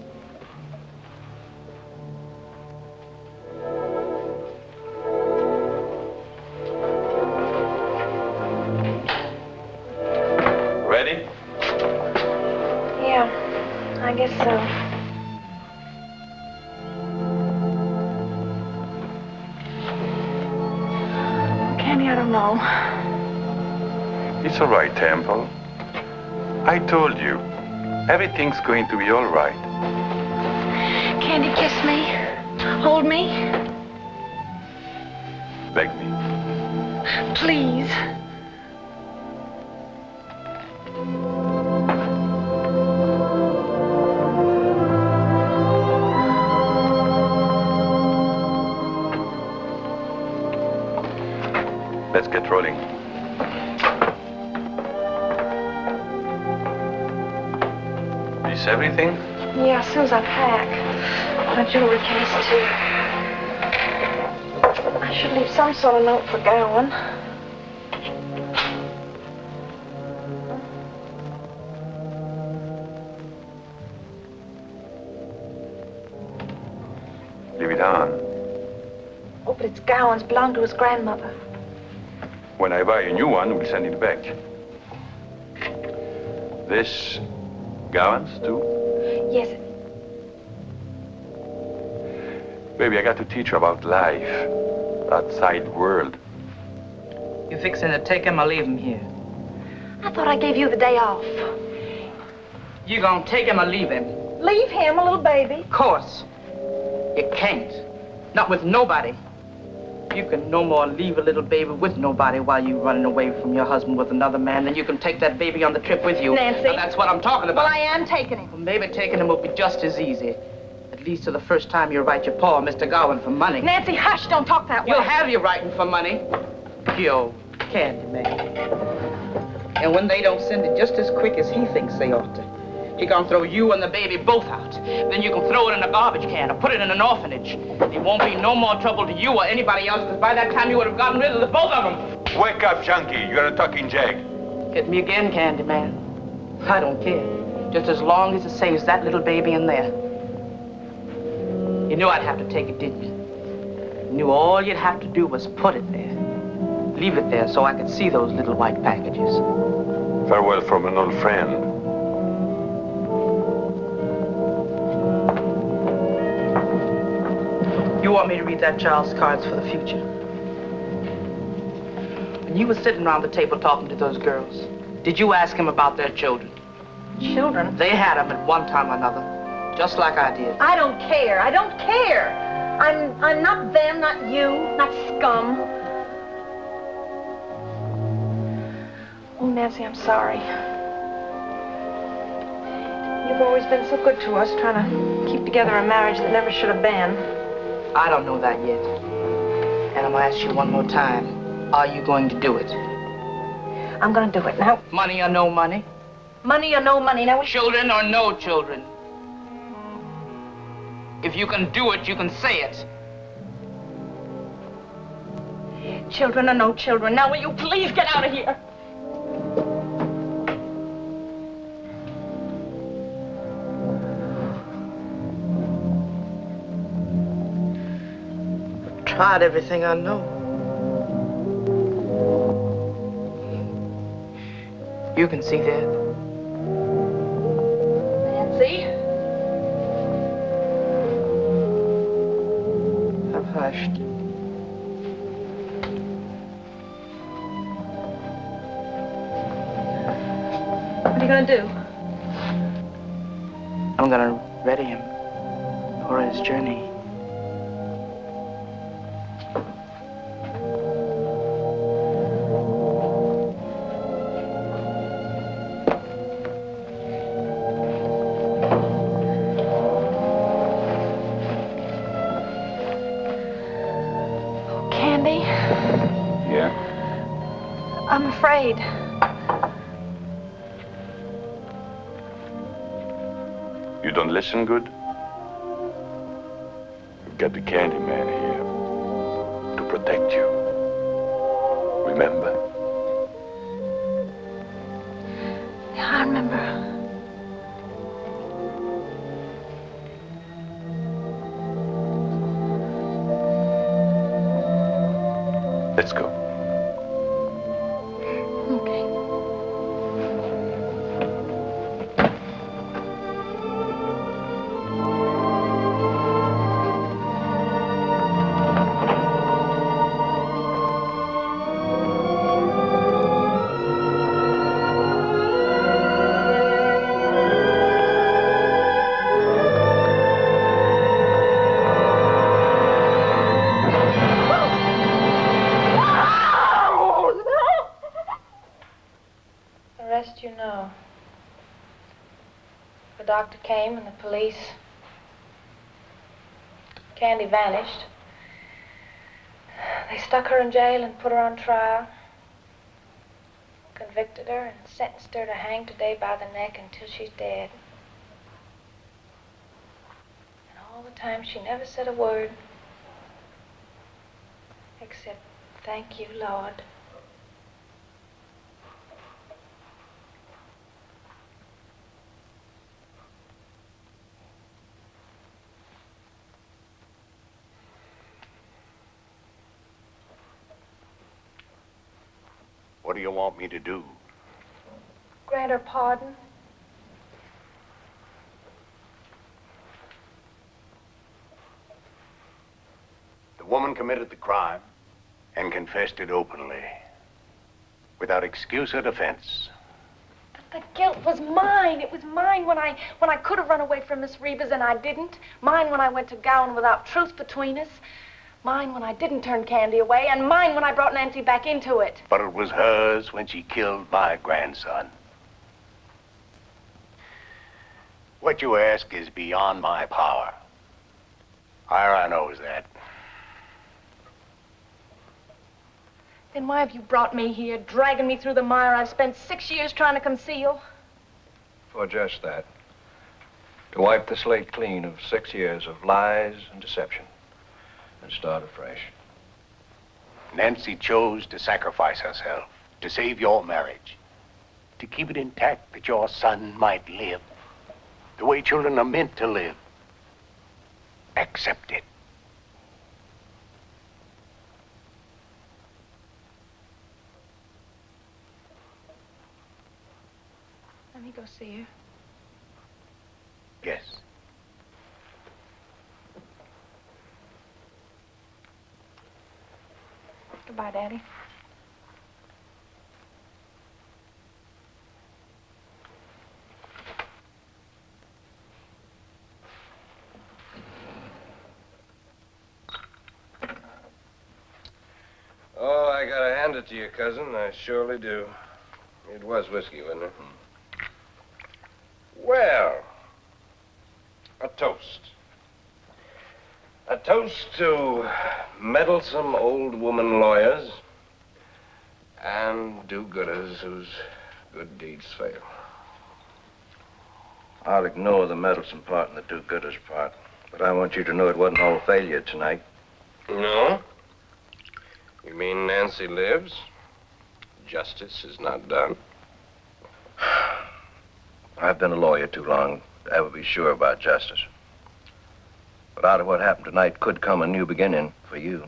Ready? Yeah, I guess so. Candy, I don't know. It's all right, Temple. I told you, everything's going to be all right. Candy, kiss me. Hold me. Beg me. Please. Let's get rolling. Is everything? Yeah, as soon as I pack. My jewelry case, too. I should leave some sort of note for Gowan. Leave it on. Oh, but it's Gowan's. Belonged to his grandmother. When I buy a new one, we'll send it back. This Gowan's, too? Yes. Baby, I got to teach her about life, outside world. You fixing to take him or leave him here? I thought I gave you the day off. You gonna take him or leave him? Leave him, a little baby. Of course. You can't. Not with nobody. You can no more leave a little baby with nobody while you running away from your husband with another man than you can take that baby on the trip with you. Nancy. Now, that's what I'm talking about. Well, I am taking him. Well, maybe taking him will be just as easy. At least till the first time you write your paw, Mr. Gowan, for money. Nancy, hush, don't talk that way. You'll have you writing for money. You old Candyman. And when they don't send it just as quick as he thinks they ought to, he gonna throw you and the baby both out. Then you can throw it in a garbage can or put it in an orphanage. It won't be no more trouble to you or anybody else, because by that time you would have gotten rid of the both of them. Wake up, junkie. You're a talking jag. Hit me again, Candyman. I don't care. Just as long as it saves that little baby in there. You knew I'd have to take it, didn't you? You knew all you'd have to do was put it there. Leave it there so I could see those little white packages. Farewell from an old friend. You want me to read that child's cards for the future? When you were sitting around the table talking to those girls, did you ask him about their children? Children? They had them at one time or another, just like I did. I don't care. I don't care. I'm not them, not you, not scum. Oh, Nancy, I'm sorry. You've always been so good to us, trying to keep together a marriage that never should have been. I don't know that yet. And I'm gonna ask you one more time. Are you going to do it? I'm gonna do it now. Money or no money? Money or no money, now. Children or no children? If you can do it, you can say it. Children or no children, now will you please get out of here? I've tried everything I know. You can see that. Nancy? I've hushed. What are you gonna do? I'm gonna ready him for his journey. Candy? Yeah? I'm afraid. You don't listen good? You've got the candy man here to protect you. Remember? Yeah, I remember. Let's go. Okay. The rest you know. The doctor came and the police. Candy vanished. They stuck her in jail and put her on trial. Convicted her and sentenced her to hang today by the neck until she's dead. And all the time she never said a word. Except, thank you, Lord. What do you want me to do? Grant her pardon. The woman committed the crime and confessed it openly, without excuse or defense. The guilt was mine. It was mine when I could have run away from Miss Reba's and I didn't. Mine when I went to Gowan without truth between us. Mine when I didn't turn Candy away, and mine when I brought Nancy back into it. But it was hers when she killed my grandson. What you ask is beyond my power. Ira knows that. Then why have you brought me here, dragging me through the mire I've spent 6 years trying to conceal? For just that. To wipe the slate clean of 6 years of lies and deception and start afresh. Nancy chose to sacrifice herself to save your marriage, to keep it intact that your son might live the way children are meant to live. Accept it. Let me go see her. Yes. Goodbye, Daddy. Oh, I gotta hand it to you, cousin. I surely do. It was whiskey, wasn't it? Well, a toast. A toast to meddlesome old woman lawyers and do-gooders whose good deeds fail. I'll ignore the meddlesome part and the do-gooders part. But I want you to know it wasn't all failure tonight. No? You mean Nancy lives? Justice is not done? I've been a lawyer too long to ever be sure about justice. But out of what happened tonight could come a new beginning for you.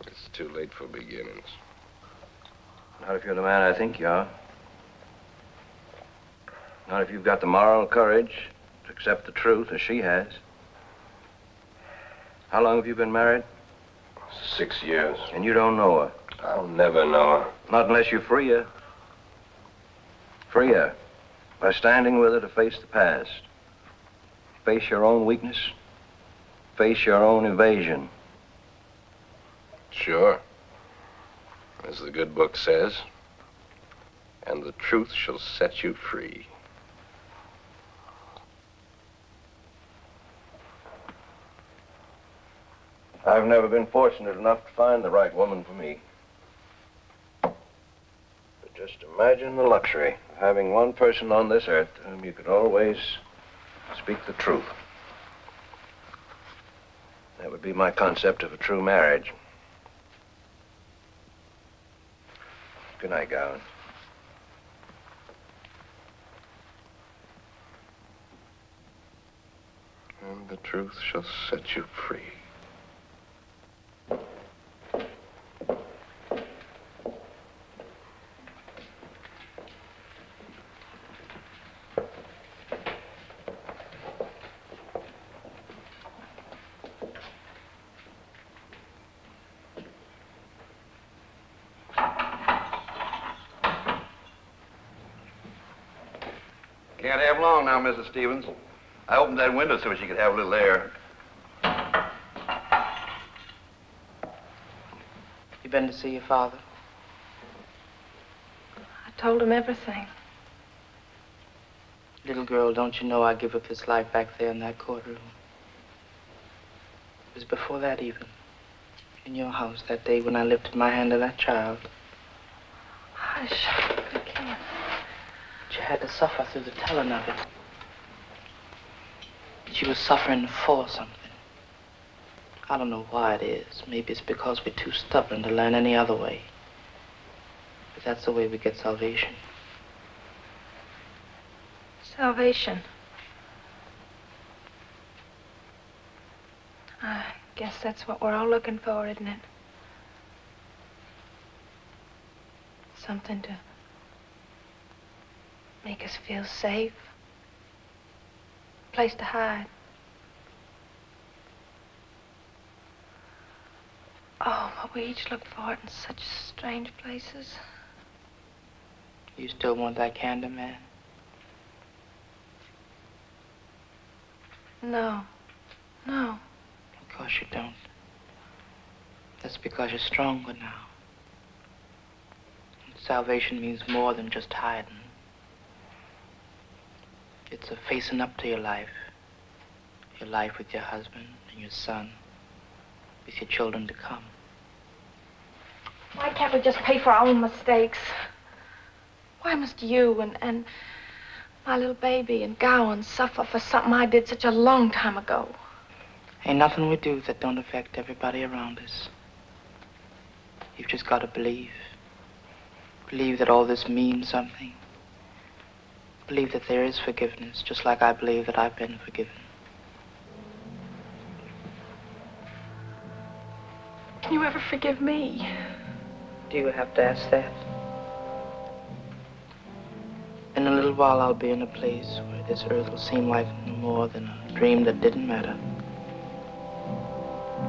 It's too late for beginnings. Not if you're the man I think you are. Not if you've got the moral courage to accept the truth as she has. How long have you been married? 6 years. And you don't know her? I'll never know her. Not unless you free her. Free her by standing with her to face the past. Face your own weakness. Face your own evasion. Sure. As the good book says, and the truth shall set you free. I've never been fortunate enough to find the right woman for me. But just imagine the luxury of having one person on this earth to whom you could always speak the truth. That would be my concept of a true marriage. Good night, Gowan. And the truth shall set you free. Can't have long now, Mrs. Stevens. I opened that window so she could have a little air. You been to see your father? I told him everything. Little girl, don't you know I give up this life back there in that courtroom? It was before that even. In your house that day when I lifted my hand to that child. Hush. I can't. She had to suffer through the telling of it. She was suffering for something. I don't know why it is. Maybe it's because we're too stubborn to learn any other way. But that's the way we get salvation. Salvation. I guess that's what we're all looking for, isn't it? Something to make us feel safe. A place to hide. Oh, but we each look for it in such strange places. You still want that candor, man? No. No. Of course you don't. That's because you're stronger now. Salvation means more than just hiding. It's a facing up to your life with your husband and your son, with your children to come. Why can't we just pay for our own mistakes? Why must you and my little baby and Gowan suffer for something I did such a long time ago? Ain't nothing we do that don't affect everybody around us. You've just got to believe. Believe that all this means something. Believe that there is forgiveness, just like I believe that I've been forgiven. Can you ever forgive me? Do you have to ask that? In a little while, I'll be in a place where this earth will seem like no more than a dream that didn't matter.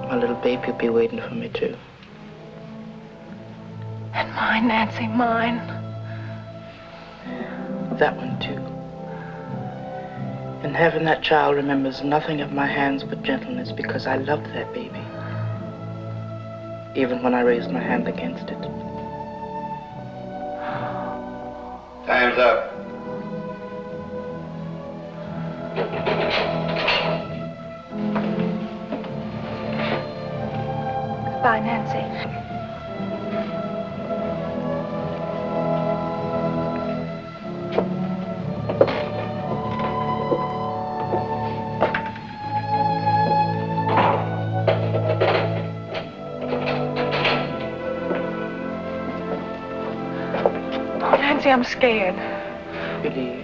My little baby will be waiting for me, too. And mine, Nancy, mine. That one, too. In heaven, that child remembers nothing of my hands but gentleness because I loved that baby. Even when I raised my hand against it. Time's up. Goodbye, Nancy. Oh, Nancy, I'm scared. Believe.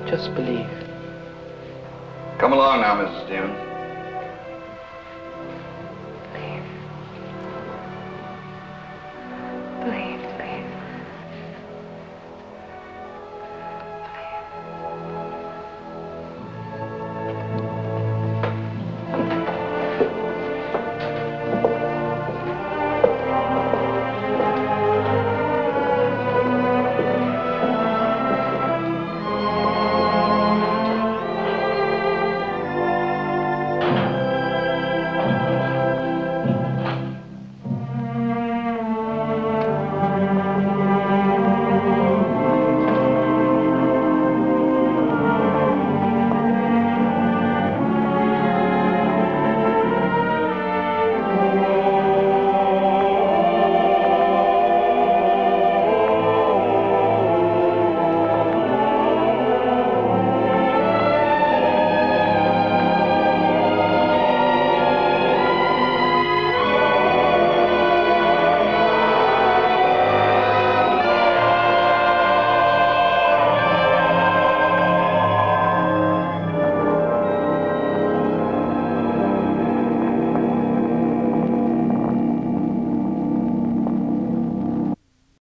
Just believe. Come along now, Mrs. Stevens.